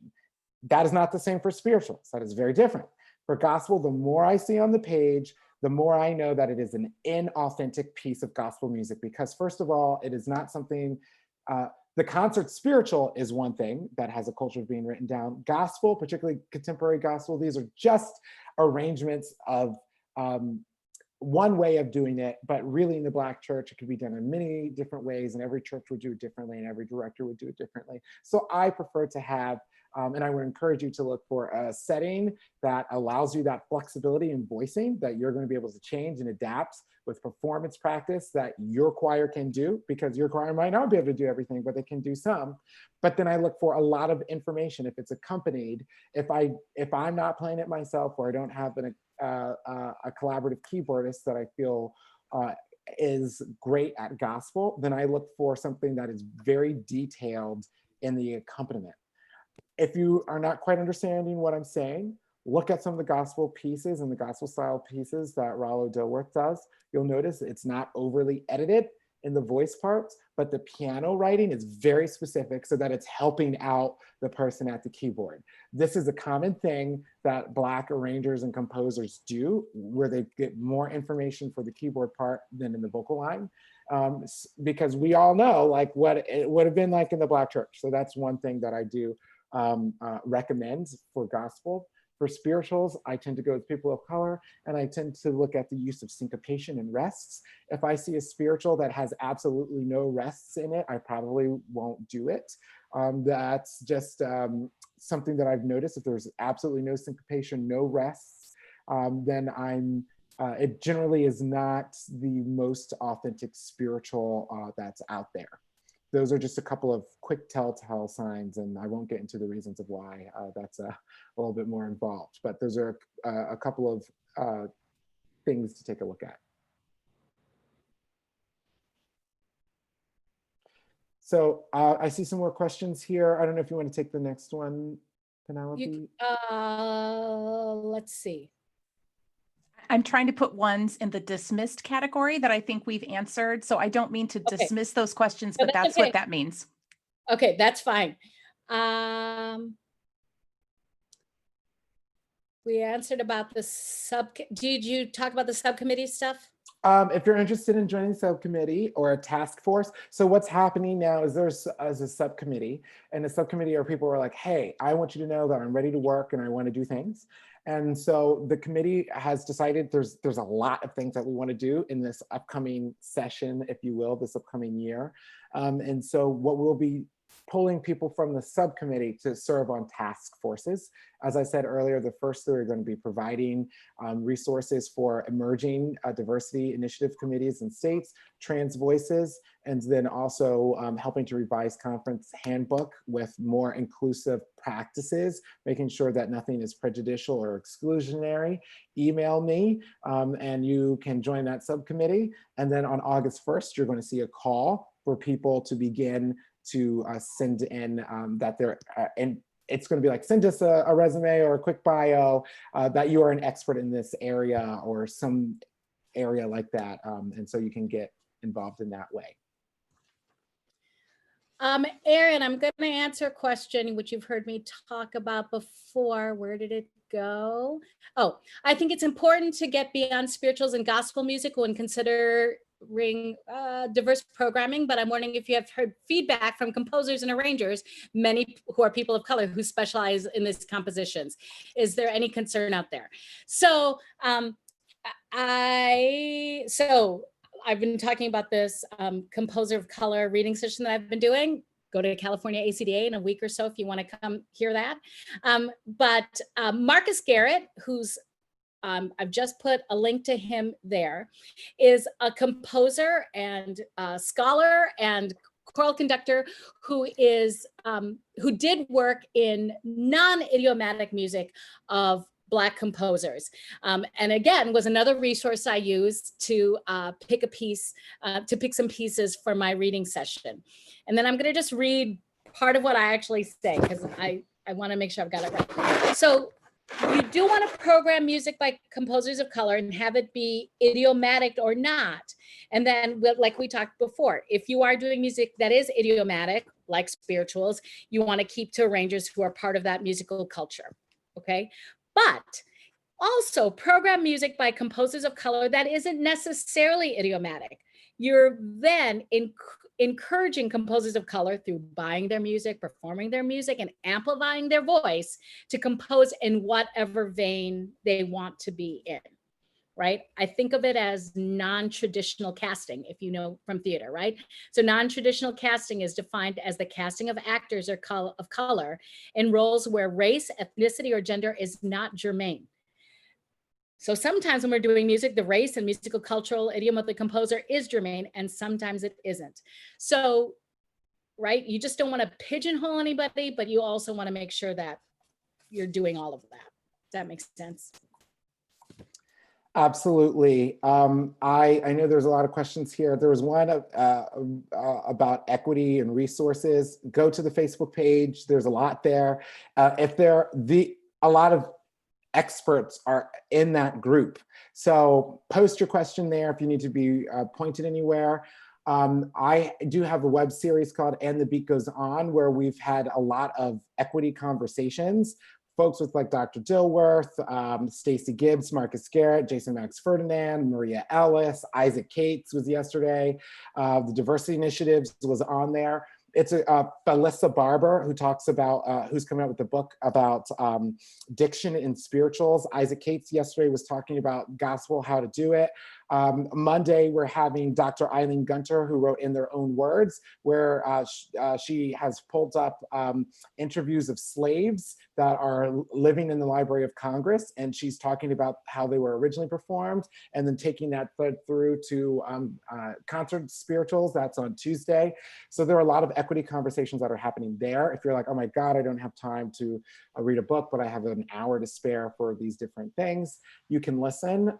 Speaker 4: That is not the same for spirituals. That is very different. For gospel, the more I see on the page, the more I know that it is an inauthentic piece of gospel music because first of all, it is not something, the concert spiritual is one thing that has a culture of being written down. Gospel, particularly contemporary gospel, these are just arrangements of one way of doing it, but really in the Black church, it could be done in many different ways and every church would do it differently and every director would do it differently. So I prefer to have, and I would encourage you to look for a setting that allows you that flexibility in voicing that you're going to be able to change and adapt with performance practice that your choir can do because your choir might not be able to do everything, but they can do some. But then I look for a lot of information. If it's accompanied, if I'm not playing it myself or I don't have a collaborative keyboardist that I feel is great at gospel, then I look for something that is very detailed in the accompaniment. If you are not quite understanding what I'm saying, look at some of the gospel pieces and the gospel style pieces that Rollo Dilworth does. You'll notice it's not overly edited in the voice parts, but the piano writing is very specific so that it's helping out the person at the keyboard. This is a common thing that Black arrangers and composers do, where they get more information for the keyboard part than in the vocal line. Because we all know like what it would have been like in the Black church. So that's one thing that I do recommend for gospel. For spirituals, I tend to go with people of color and I tend to look at the use of syncopation and rests. If I see a spiritual that has absolutely no rests in it, I probably won't do it. That's just something that I've noticed. If there's absolutely no syncopation, no rests, then it generally is not the most authentic spiritual that's out there. Those are just a couple of quick telltale signs, and I won't get into the reasons of why. That's a little bit more involved, but those are a couple of things to take a look at. So I see some more questions here. I don't know if you want to take the next one, Penelope.
Speaker 3: Let's see.
Speaker 1: I'm trying to put ones in the dismissed category that I think we've answered. So I don't mean to dismiss those questions,
Speaker 3: No,
Speaker 1: but that's
Speaker 3: okay.
Speaker 1: what that means.
Speaker 3: Okay, that's fine. We answered about the did you talk about the subcommittee stuff?
Speaker 4: If you're interested in joining a subcommittee or a task force, so what's happening now is there's as a subcommittee, and the subcommittee are people who are like, hey, I want you to know that I'm ready to work and I want to do things. And so the committee has decided there's a lot of things that we want to do in this upcoming session, if you will, this upcoming year. And so what we'll be pulling people from the subcommittee to serve on task forces. As I said earlier, the first 3 are going to be providing resources for emerging diversity initiative committees in states, trans voices, and then also helping to revise conference handbook with more inclusive practices, making sure that nothing is prejudicial or exclusionary. Email me and you can join that subcommittee. And then on August 1st, you're going to see a call for people to begin to send in that they're it's going to be like, send us a resume or a quick bio that you are an expert in this area or some area like that. And so you can get involved in that way.
Speaker 3: Erin, I'm going to answer a question which you've heard me talk about before. Where did it go? Oh, I think it's important to get beyond spirituals and gospel music when considering diverse programming, but I'm wondering if you have heard feedback from composers and arrangers, many who are people of color who specialize in these compositions. Is there any concern out there? So I've been talking about this composer of color reading session that I've been doing. Go to California ACDA in a week or so if you want to come hear that. But Marcus Garrett, who's I've just put a link to him there, is a composer and scholar and choral conductor who did work in non-idiomatic music of Black composers. And again, was another resource I used to pick some pieces for my reading session. And then I'm going to just read part of what I actually say, because I want to make sure I've got it right. So you do want to program music by composers of color and have it be idiomatic or not. And then, like we talked before, if you are doing music that is idiomatic, like spirituals, you want to keep to arrangers who are part of that musical culture. Okay. But also program music by composers of color that isn't necessarily idiomatic. You're then encouraging composers of color through buying their music, performing their music, and amplifying their voice to compose in whatever vein they want to be in, right? I think of it as non-traditional casting, if you know from theater, right? So non-traditional casting is defined as the casting of actors of color in roles where race, ethnicity, or gender is not germane. So sometimes when we're doing music, the race and musical cultural idiom of the composer is germane, and sometimes it isn't. So, right, you just don't want to pigeonhole anybody, but you also want to make sure that you're doing all of that. Does that make sense?
Speaker 4: Absolutely. I know there's a lot of questions here. There was one about equity and resources. Go to the Facebook page. There's a lot there. A lot of experts are in that group. So post your question there if you need to be pointed anywhere. I do have a web series called And the Beat Goes On, where we've had a lot of equity conversations. Folks with like Dr. Dilworth, Stacey Gibbs, Marcus Garrett, Jason Max Ferdinand, Maria Ellis, Isaac Cates was yesterday. The Diversity Initiatives was on there. It's Felissa Barber who talks about, who's coming out with a book about diction in spirituals. Isaac Cates yesterday was talking about gospel, how to do it. Monday, we're having Dr. Eileen Gunter, who wrote In Their Own Words, where she has pulled up interviews of slaves that are living in the Library of Congress, and she's talking about how they were originally performed, and then taking that thread through to concert spirituals. That's on Tuesday. So there are a lot of equity conversations that are happening there. If you're like, oh my God, I don't have time to read a book, but I have an hour to spare for these different things, you can listen.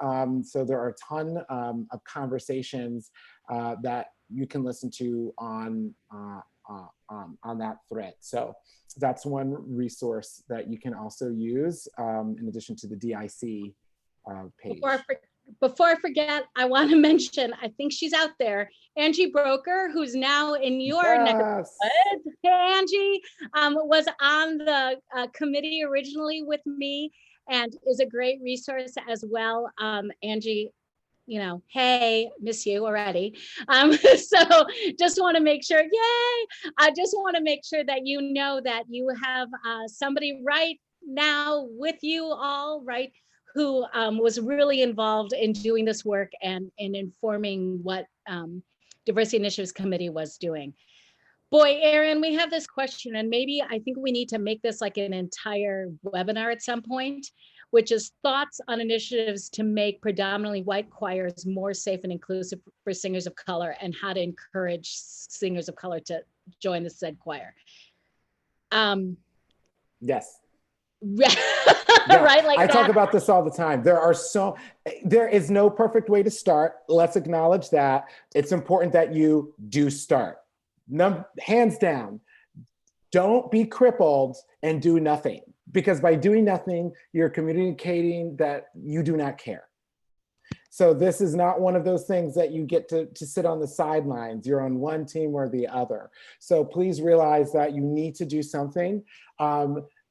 Speaker 4: So there are a ton of conversations that you can listen to on that thread. So that's one resource that you can also use in addition to the DIC page.
Speaker 3: Before I forget, I want to mention, I think she's out there, Angie Broker, who's now in your neck of the woods. Hey, Angie, was on the committee originally with me and is a great resource as well. Angie, you know, hey, miss you already. So just want to make sure, yay! I just want to make sure that you know that you have somebody right now with you all, right, who was really involved in doing this work and in informing what Diversity Initiatives Committee was doing. Boy, Erin, we have this question, and maybe I think we need to make this like an entire webinar at some point, which is thoughts on initiatives to make predominantly white choirs more safe and inclusive for singers of color, and how to encourage singers of color to join the said choir.
Speaker 4: Yes.
Speaker 3: Yeah. Right, like
Speaker 4: I talk about this all the time. There is no perfect way to start. Let's acknowledge that. It's important that you do start. Hands down, don't be crippled and do nothing, because by doing nothing, you're communicating that you do not care. So this is not one of those things that you get to sit on the sidelines. You're on one team or the other. So please realize that you need to do something.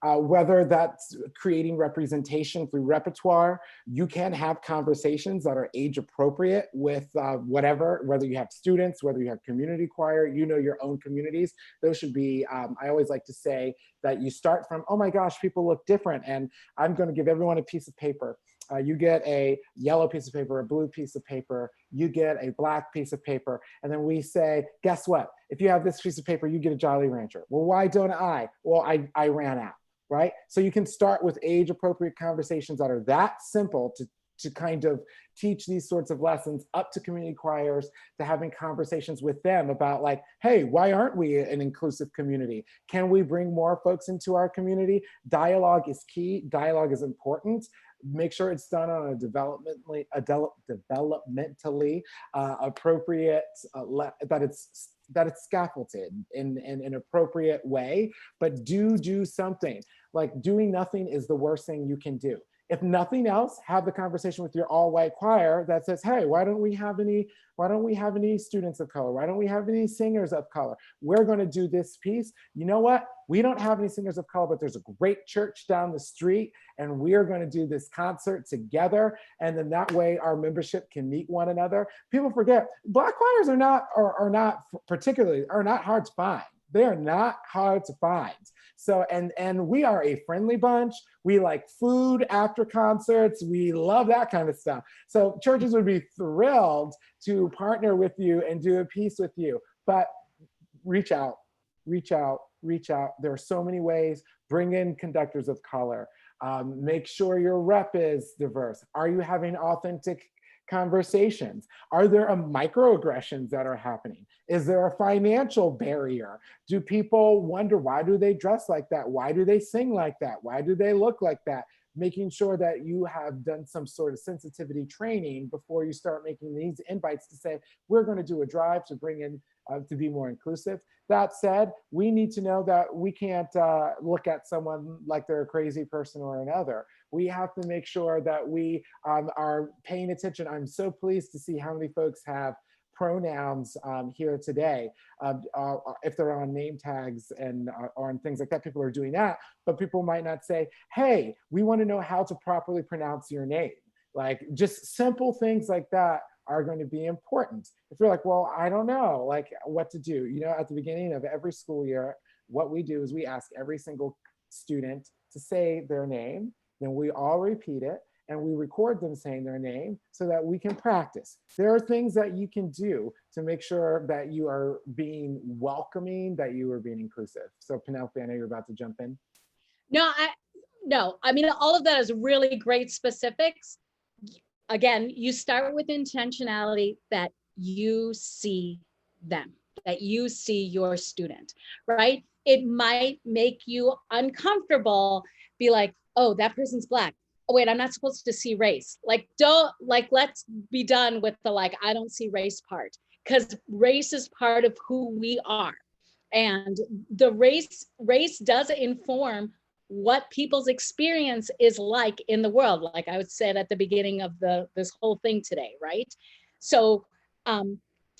Speaker 4: Whether that's creating representation through repertoire, you can have conversations that are age appropriate with whether you have students, whether you have community choir, you know your own communities. Those should be, I always like to say that you start from, oh my gosh, people look different. And I'm going to give everyone a piece of paper. You get a yellow piece of paper, a blue piece of paper, you get a black piece of paper. And then we say, guess what? If you have this piece of paper, you get a Jolly Rancher. Well, why don't I? Well, I ran out, right? So you can start with age appropriate conversations that are that simple to kind of teach these sorts of lessons up to community choirs, to having conversations with them about like, hey, why aren't we an inclusive community? Can we bring more folks into our community? Dialogue is key, dialogue is important. Make sure it's done on a developmentally appropriate, that it's scaffolded in an appropriate way, but do something. Like doing nothing is the worst thing you can do. If nothing else, have the conversation with your all-white choir that says, hey, why don't we have any students of color? Why don't we have any singers of color? We're going to do this piece. You know what? We don't have any singers of color, but there's a great church down the street, and we are going to do this concert together. And then that way our membership can meet one another. People forget, Black choirs are not hard to find. They are not hard to find. So, and we are a friendly bunch. We like food after concerts. We love that kind of stuff. So churches would be thrilled to partner with you and do a piece with you, but reach out. There are so many ways. Bring in conductors of color. Make sure your rep is diverse. Are you having authentic conversations? Are there microaggressions that are happening? Is there a financial barrier? Do people wonder, why do they dress like that? Why do they sing like that? Why do they look like that? Making sure that you have done some sort of sensitivity training before you start making these invites to say, we're going to do a drive to bring in, to be more inclusive. That said, we need to know that we can't look at someone like they're a crazy person or another. We have to make sure that we are paying attention. I'm so pleased to see how many folks have pronouns here today. If they're on name tags and on things like that, people are doing that, but people might not say, hey, we want to know how to properly pronounce your name. Like just simple things like that are going to be important. If you're like, well, I don't know like what to do. You know, at the beginning of every school year, what we do is we ask every single student to say their name, then we all repeat it, and we record them saying their name so that we can practice. There are things that you can do to make sure that you are being welcoming, that you are being inclusive. So Penelope, I know you're about to jump in.
Speaker 3: No, I mean, all of that is really great specifics. Again, you start with intentionality that you see them, that you see your student, right? It might make you uncomfortable, be like, oh, that person's Black. Oh, wait, I'm not supposed to see race. Like, let's be done with the like, I don't see race part, because race is part of who we are. And the race does inform what people's experience is like in the world, like I said at the beginning of this whole thing today, right? So,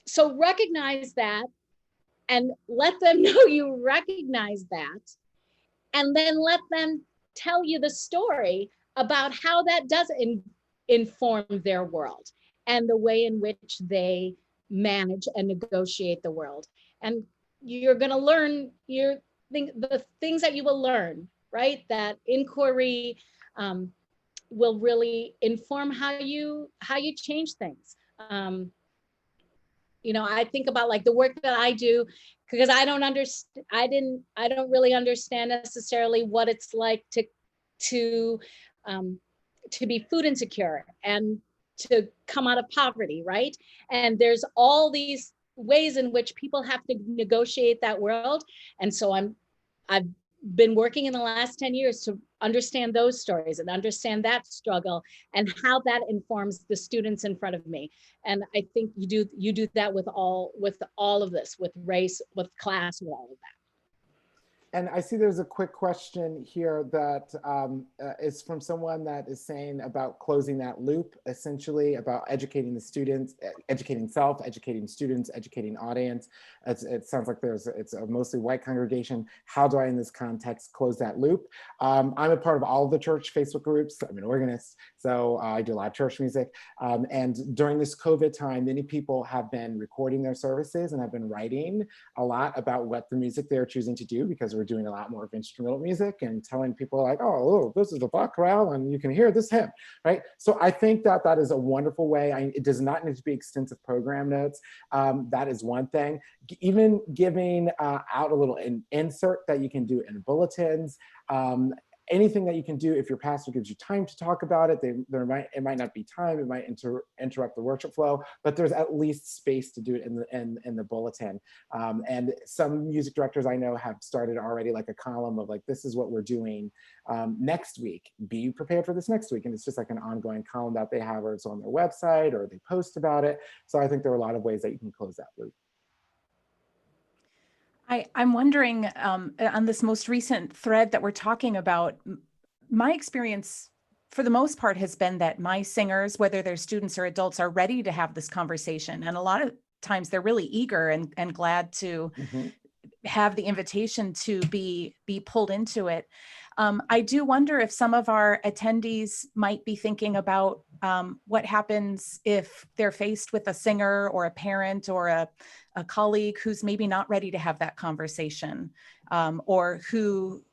Speaker 3: so recognize that and let them know you recognize that, and then let them tell you the story about how that does inform their world and the way in which they manage and negotiate the world. And you're going to learn the things that you will learn, right? That inquiry will really inform how you change things. You know, I think about like the work that I do, because I don't really understand necessarily what it's like to be food insecure and to come out of poverty, right? And there's all these ways in which people have to negotiate that world. And so I've been working in the last 10 years to understand those stories and understand that struggle and how that informs the students in front of me. And I think you do that with all of this, with race, with class, with all of
Speaker 4: And I see there's a quick question here that is from someone that is saying about closing that loop, essentially about educating the students, educating self, educating students, educating audience. It sounds like it's a mostly white congregation. How do I, in this context, close that loop? I'm a part of all of the church Facebook groups. I'm an organist, so I do a lot of church music. And during this COVID time, many people have been recording their services and have been writing a lot about what the music they're choosing to do, because we're doing a lot more of instrumental music and telling people like, oh, this is a Bach chorale and you can hear this hymn, right? So I think that that is a wonderful way. It does not need to be extensive program notes. That is one thing. Even giving out a little insert that you can do in bulletins, anything that you can do. If your pastor gives you time to talk about it, it might not be time, it might interrupt the worship flow, but there's at least space to do it in the bulletin. And some music directors I know have started already like a column of like, this is what we're doing next week. Be prepared for this next week. And it's just like an ongoing column that they have, or it's on their website, or they post about it. So I think there are a lot of ways that you can close that loop.
Speaker 1: I'm wondering on this most recent thread that we're talking about, my experience for the most part has been that my singers, whether they're students or adults, are ready to have this conversation. And a lot of times they're really eager and glad to have the invitation to be pulled into it. I do wonder if some of our attendees might be thinking about what happens if they're faced with a singer or a parent or a colleague who's maybe not ready to have that conversation, or who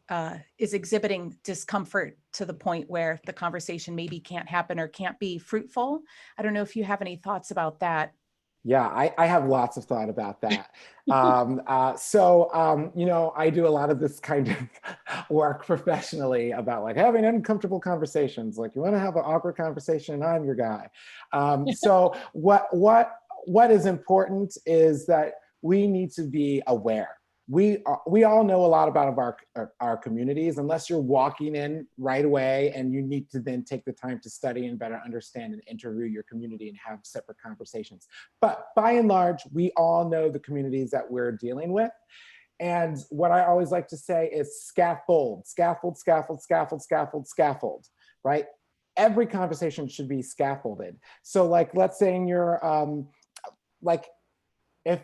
Speaker 1: is exhibiting discomfort to the point where the conversation maybe can't happen or can't be fruitful. I don't know if you have any thoughts about that.
Speaker 4: Yeah, I have lots of thought about that. You know, I do a lot of this kind of work professionally about like having uncomfortable conversations. Like, you want to have an awkward conversation, I'm your guy. So what is important is that we need to be aware. We all know a lot about our communities, unless you're walking in right away and you need to then take the time to study and better understand and interview your community and have separate conversations. But by and large, we all know the communities that we're dealing with. And what I always like to say is scaffold, scaffold, scaffold, scaffold, scaffold, scaffold, right? Every conversation should be scaffolded. So like, let's say in your, like, if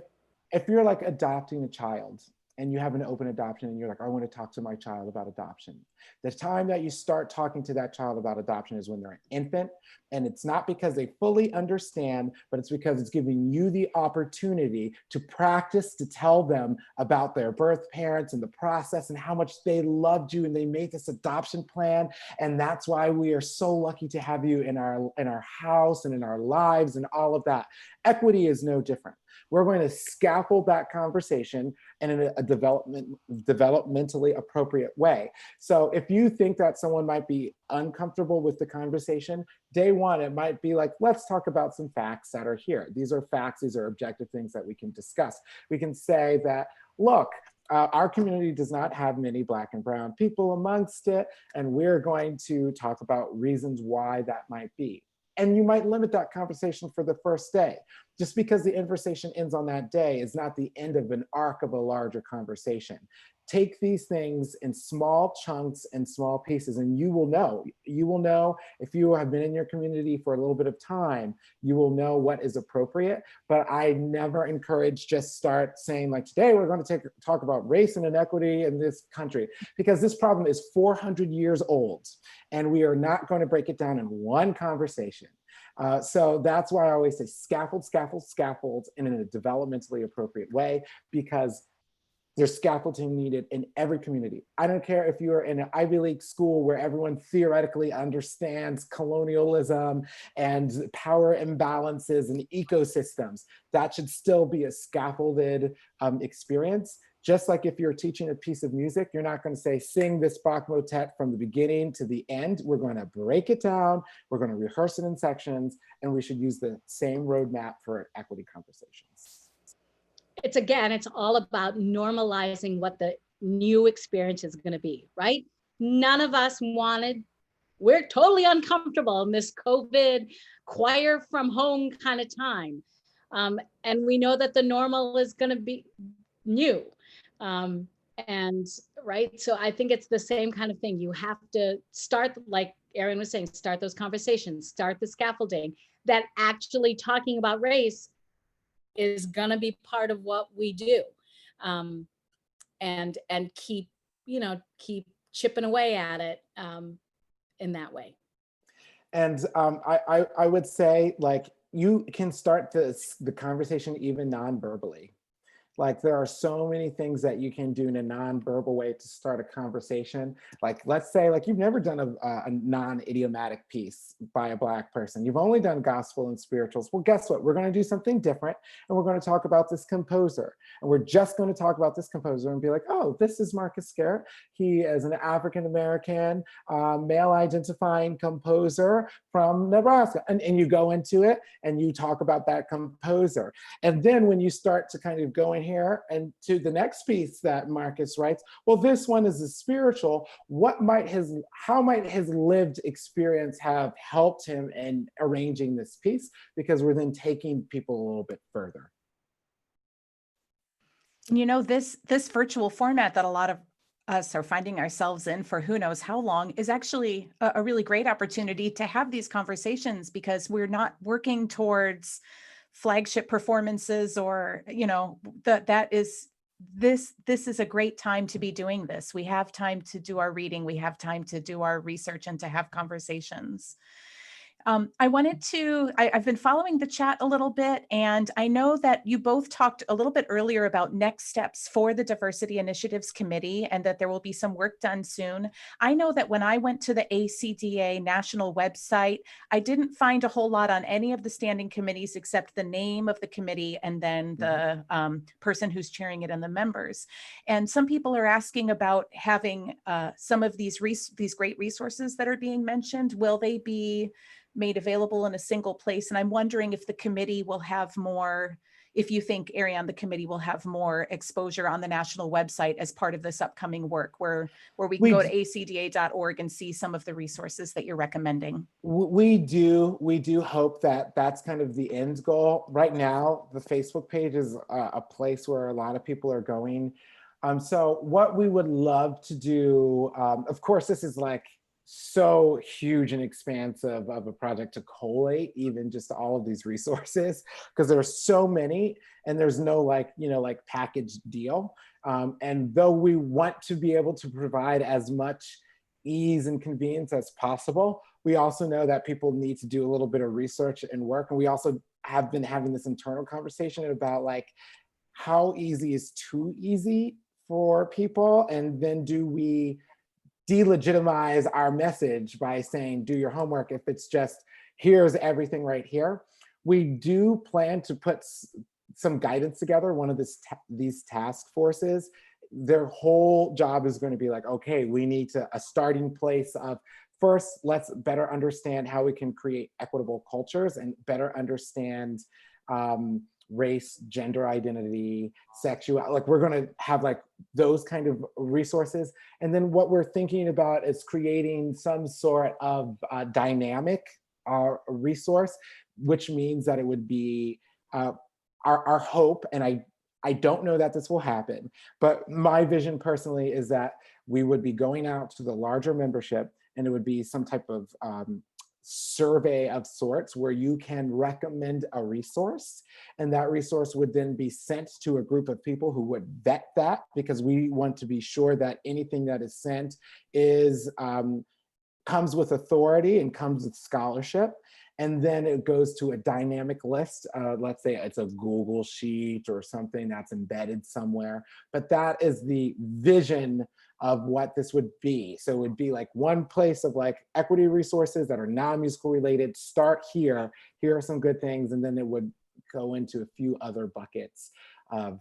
Speaker 4: you're like adopting a child and you have an open adoption and you're like, I want to talk to my child about adoption. The time that you start talking to that child about adoption is when they're an infant. And it's not because they fully understand, but it's because it's giving you the opportunity to practice, to tell them about their birth parents and the process and how much they loved you and they made this adoption plan. And that's why we are so lucky to have you in our house and in our lives and all of that. Equity is no different. We're going to scaffold that conversation and in a developmentally appropriate way. So if you think that someone might be uncomfortable with the conversation, day one, it might be like, let's talk about some facts that are here. These are facts, these are objective things that we can discuss. We can say that, look, our community does not have many Black and brown people amongst it, and we're going to talk about reasons why that might be. And you might limit that conversation for the first day. Just because the conversation ends on that day is not the end of an arc of a larger conversation. Take these things in small chunks and small pieces, and you will know if you have been in your community for a little bit of time, you will know what is appropriate. But I never encourage just start saying like, today we're going to talk about race and inequity in this country, because this problem is 400 years old and we are not going to break it down in one conversation. So that's why I always say scaffold, scaffold, scaffold in a developmentally appropriate way, because there's scaffolding needed in every community. I don't care if you're in an Ivy League school where everyone theoretically understands colonialism and power imbalances and ecosystems. That should still be a scaffolded experience. Just like if you're teaching a piece of music, you're not going to say, sing this Bach motet from the beginning to the end. We're going to break it down. We're going to rehearse it in sections, and we should use the same roadmap for equity conversations.
Speaker 3: It's all about normalizing what the new experience is going to be, right? None of us we're totally uncomfortable in this COVID choir from home kind of time. And we know that the normal is going to be new. And right, so I think it's the same kind of thing. You have to start, like Erin was saying, start those conversations, start the scaffolding, that actually talking about race is going to be part of what we do. And keep, keep chipping away at it in that way.
Speaker 4: And I would say, like, you can start the conversation even non-verbally. Like, there are so many things that you can do in a non-verbal way to start a conversation. Like, let's say, like, you've never done a non-idiomatic piece by a Black person. You've only done gospel and spirituals. Well, guess what? We're going to do something different, and we're going to talk about this composer. And we're just going to talk about this composer and be like, oh, this is Marcus Garrett. He is an African-American, male-identifying composer from Nebraska. And you go into it, and you talk about that composer. And then when you start to kind of go in here and to the next piece that Marcus writes, well, this one is a spiritual. How might his lived experience have helped him in arranging this piece? Because we're then taking people a little bit further.
Speaker 1: You know, this virtual format that a lot of us are finding ourselves in for who knows how long is actually a really great opportunity to have these conversations, because we're not working towards flagship performances or, this is a great time to be doing this. We have time to do our reading, we have time to do our research and to have conversations. I've been following the chat a little bit, and I know that you both talked a little bit earlier about next steps for the Diversity Initiatives Committee and that there will be some work done soon. I know that when I went to the ACDA national website, I didn't find a whole lot on any of the standing committees except the name of the committee and then the person who's chairing it and the members. And some people are asking about having some of these great resources that are being mentioned. Will they be made available in a single place? And I'm wondering if the committee will have more, if you think, Ariane, the committee will have more exposure on the national website as part of this upcoming work, where we can go to acda.org and see some of the resources that you're recommending.
Speaker 4: We do hope that that's kind of the end goal. Right now, the Facebook page is a place where a lot of people are going. So what we would love to do, of course, this is like so huge and expansive of a project to collate even just all of these resources, because there are so many and there's no like package deal. And though we want to be able to provide as much ease and convenience as possible, we also know that people need to do a little bit of research and work. And we also have been having this internal conversation about like, how easy is too easy for people? And then do we delegitimize our message by saying, do your homework, if it's just, here's everything right here? We do plan to put some guidance together. One of these task forces, their whole job is going to be like, okay, we need a starting place of, first, let's better understand how we can create equitable cultures and better understand race, gender identity, sexuality. Like, we're going to have like those kind of resources. And then what we're thinking about is creating some sort of dynamic resource, which means that it would be our hope, and I don't know that this will happen, but my vision personally is that we would be going out to the larger membership, and it would be some type of survey of sorts where you can recommend a resource, and that resource would then be sent to a group of people who would vet that, because we want to be sure that anything that is sent is comes with authority and comes with scholarship. And then it goes to a dynamic list. Let's say it's a Google sheet or something that's embedded somewhere, but that is the vision of what this would be. So it would be like one place of like equity resources that are non-musical related. Start here, here are some good things, and then it would go into a few other buckets of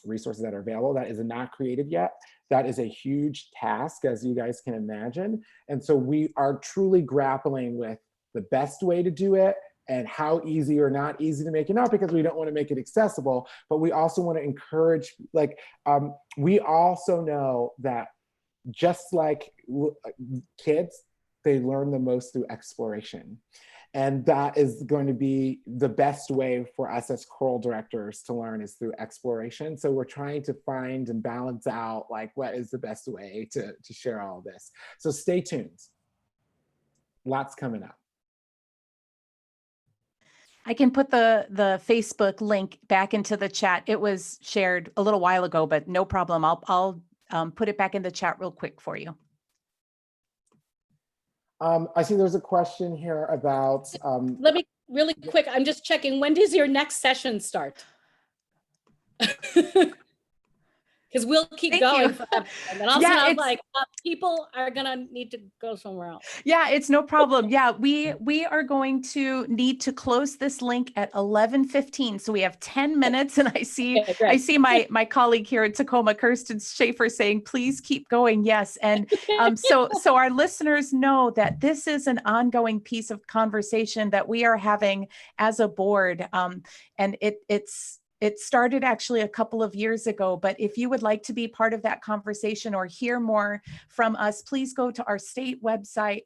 Speaker 4: resources that are available. That is not created yet. That is a huge task, as you guys can imagine. And so we are truly grappling with the best way to do it and how easy or not easy to make it, not because we don't want to make it accessible, but we also want to encourage, like, we also know that just like kids, they learn the most through exploration. And that is going to be the best way for us as choral directors to learn is through exploration. So we're trying to find and balance out like what is the best way to share all of this. So stay tuned. Lots coming up.
Speaker 1: I can put the Facebook link back into the chat. It was shared a little while ago, but no problem. I'll put it back in the chat real quick for you.
Speaker 4: I see there's a question here about.
Speaker 3: Let me, really quick, I'm just checking, when does your next session start? Because we'll keep
Speaker 1: Thank
Speaker 3: going
Speaker 1: you.
Speaker 3: forever. And then all of a
Speaker 1: Yeah,
Speaker 3: sudden I was
Speaker 1: it's-
Speaker 3: like, people are gonna need to go somewhere else.
Speaker 1: Yeah, it's no problem. Yeah, we are going to need to close this link at 11:15. So we have 10 minutes, and I see
Speaker 3: Okay, great.
Speaker 1: my colleague here at Tacoma, Kirsten Schaefer, saying, please keep going. Yes. And so our listeners know that this is an ongoing piece of conversation that we are having as a board. And it started actually a couple of years ago, but if you would like to be part of that conversation or hear more from us, please go to our state website,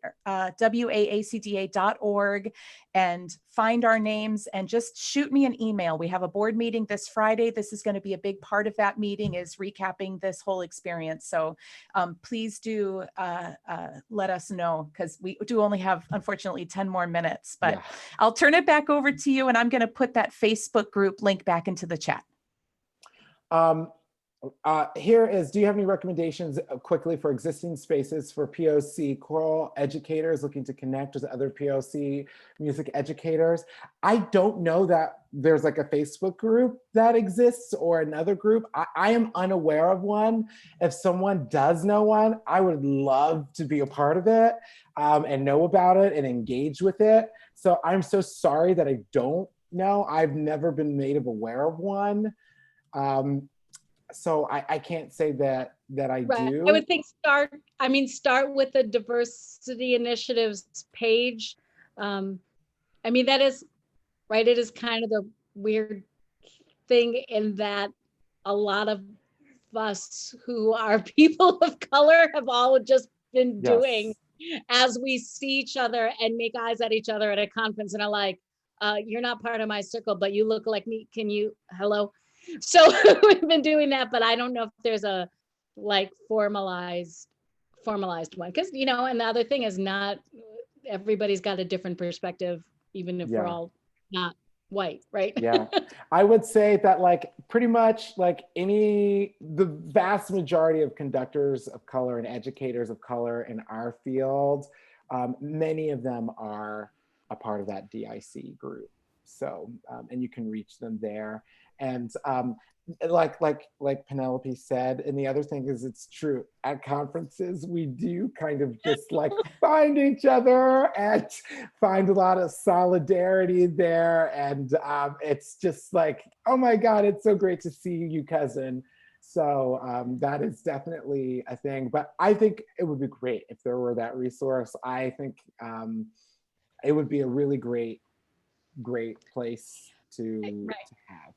Speaker 1: waacda.org, and find our names and just shoot me an email. We have a board meeting this Friday. This is going to be a big part of that meeting, is recapping this whole experience. So please do let us know, because we do only have, unfortunately, 10 more minutes, but
Speaker 4: Yeah.
Speaker 1: I'll turn it back over to you, and I'm going to put that Facebook group link back into the chat.
Speaker 4: Here is, do you have any recommendations quickly for existing spaces for POC choral educators looking to connect with other POC music educators? I don't know that there's like a Facebook group that exists or another group. I am unaware of one. If someone does know one, I would love to be a part of it and know about it and engage with it. So I'm so sorry that I don't know. I've never been made aware of one. So I can't say that I
Speaker 3: Right.
Speaker 4: do.
Speaker 3: I would think start with the diversity initiatives page. I mean, that is, right, it is kind of the weird thing in that a lot of us who are people of color have all just been
Speaker 4: Yes.
Speaker 3: doing as we see each other and make eyes at each other at a conference and are like, you're not part of my circle, but you look like me. Can you, hello? So we've been doing that, but I don't know if there's a like formalized one, because and the other thing is, not everybody's got a different perspective, even if we're
Speaker 4: Yeah.
Speaker 3: all not white, right?
Speaker 4: Yeah, I would say that like pretty much like the vast majority of conductors of color and educators of color in our field, many of them are a part of that DIC group. So, and you can reach them there. And like Penelope said, and the other thing is, it's true, at conferences we do kind of just like find each other and find a lot of solidarity there, and it's just like, oh my god, it's so great to see you, cousin. So that is definitely a thing, but I think it would be great if there were that resource. I think it would be a really great place to have.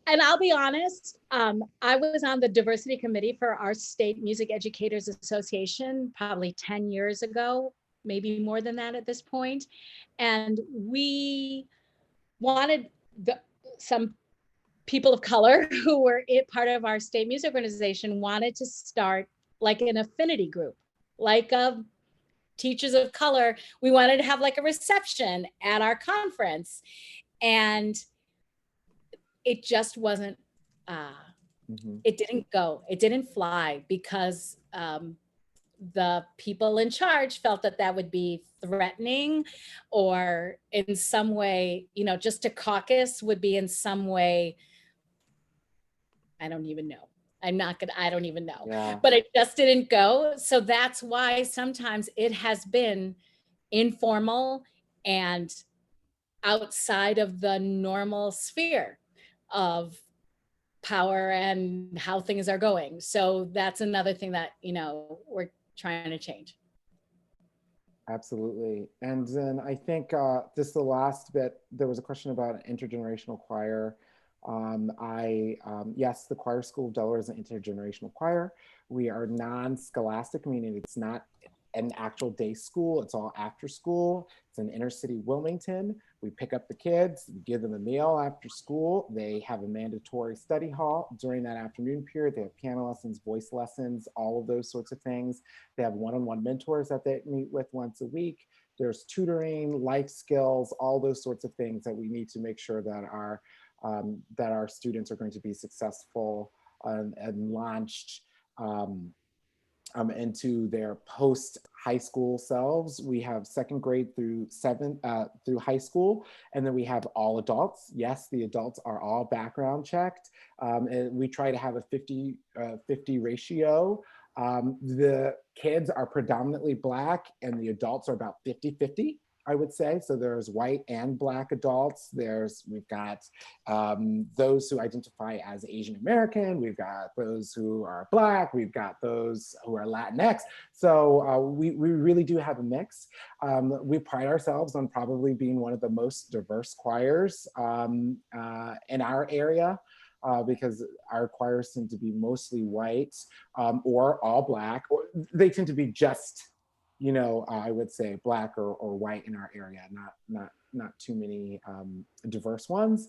Speaker 3: And I'll be honest, I was on the diversity committee for our state music educators association probably 10 years ago, maybe more than that at this point. And we wanted some people of color who were part of our state music organization wanted to start like an affinity group, like a teachers of color. We wanted to have like a reception at our conference, and it just wasn't, it didn't fly, because the people in charge felt that would be threatening, or in some way, just to caucus would be in some way, I don't even know. I don't even know.
Speaker 4: Yeah.
Speaker 3: But it just didn't go. So that's why sometimes it has been informal and outside of the normal sphere of power and how things are going. So that's another thing that, we're trying to change.
Speaker 4: Absolutely. And then I think just the last bit, there was a question about an intergenerational choir. Yes, the Choir School of Delaware is an intergenerational choir. We are non-scholastic, meaning it's not an actual day school. It's all after school. It's in inner city Wilmington. We pick up the kids, give them a meal after school. They have a mandatory study hall during that afternoon period. They have piano lessons, voice lessons, all of those sorts of things. They have one-on-one mentors that they meet with once a week. There's tutoring, life skills, all those sorts of things that we need to make sure that our students are going to be successful and launched into their post high school selves. We have second grade through through high school, and then we have all adults. Yes, the adults are all background checked, and we try to have a 50-50 ratio. The kids are predominantly Black, and the adults are about 50-50. I would say. So there's white and Black adults. We've got those who identify as Asian American. We've got those who are Black. We've got those who are Latinx. So we really do have a mix. We pride ourselves on probably being one of the most diverse choirs in our area. Because our choirs tend to be mostly white or all Black, or they tend to be just, I would say Black or white in our area, not too many diverse ones.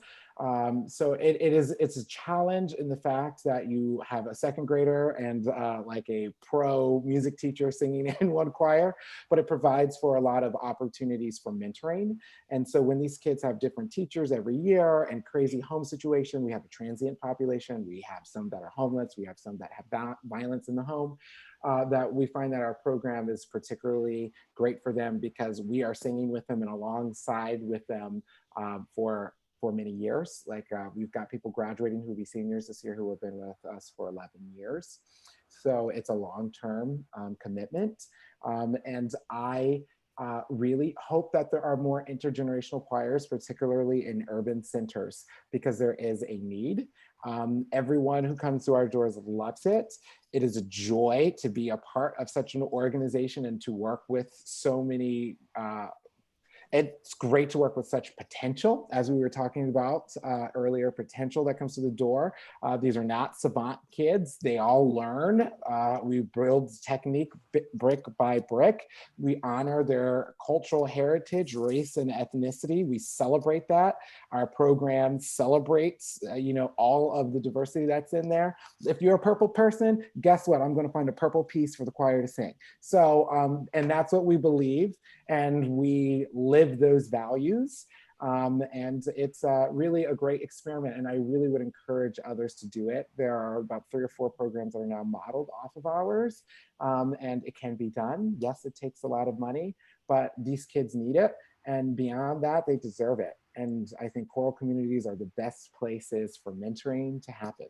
Speaker 4: So it's a challenge in the fact that you have a second grader and like a pro music teacher singing in one choir, but it provides for a lot of opportunities for mentoring. And so when these kids have different teachers every year and crazy home situation, we have a transient population, we have some that are homeless, we have some that have violence in the home, that we find that our program is particularly great for them because we are singing with them and alongside with them for many years. Like we've got people graduating who will be seniors this year who have been with us for 11 years. So it's a long-term commitment. And I really hope that there are more intergenerational choirs, particularly in urban centers, because there is a need. Everyone who comes to our doors loves it. It is a joy to be a part of such an organization and to work with so many it's great to work with such potential, as we were talking about earlier, potential that comes to the door. These are not savant kids. They all learn. We build technique brick by brick. We honor their cultural heritage, race, and ethnicity. We celebrate that. Our program celebrates, all of the diversity that's in there. If you're a purple person, guess what? I'm going to find a purple piece for the choir to sing. So, and that's what we believe. And we live those values. And it's really a great experiment. And I really would encourage others to do it. There are about 3 or 4 programs that are now modeled off of ours. And it can be done. Yes, it takes a lot of money, but these kids need it. And beyond that, they deserve it. And I think choral communities are the best places for mentoring to happen.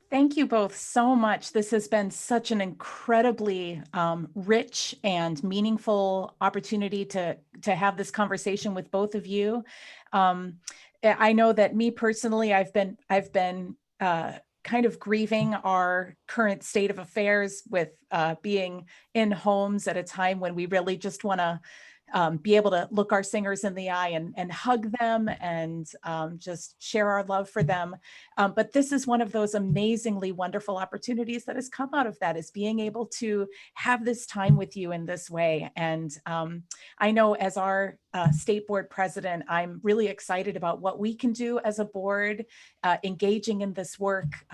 Speaker 1: Thank you both so much. This has been such an incredibly rich and meaningful opportunity to have this conversation with both of you. I know that me personally, I've been kind of grieving our current state of affairs with being in homes at a time when we really just want to be able to look our singers in the eye and hug them and just share our love for them. But this is one of those amazingly wonderful opportunities that has come out of that, is being able to have this time with you in this way. And I know as our state board president, I'm really excited about what we can do as a board engaging in this work.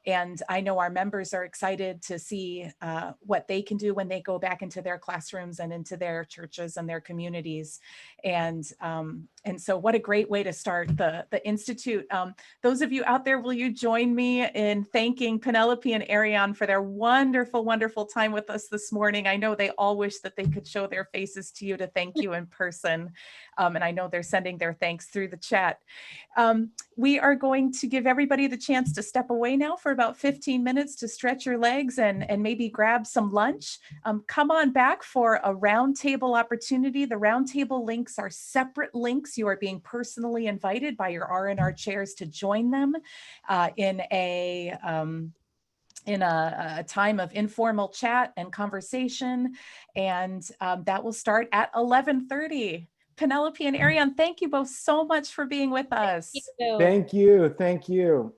Speaker 1: And I know our members are excited to see what they can do when they go back into their classrooms and into their churches and their communities. And so what a great way to start the Institute. Those of you out there, will you join me in thanking Penelope and Ariane for their wonderful, wonderful time with us this morning? I know they all wish that they could show their faces to you to thank you in person. And I know they're sending their thanks through the chat. We are going to give everybody the chance to step away now for about 15 minutes to stretch your legs and maybe grab some lunch. Come on back for a roundtable opportunity. The roundtable links are separate links. You are being personally invited by your R&R chairs to join them in a time of informal chat and conversation. And that will start at 11:30. Penelope and Ariane, thank you both so much for being with us.
Speaker 3: Thank you.
Speaker 4: Thank you. Thank you.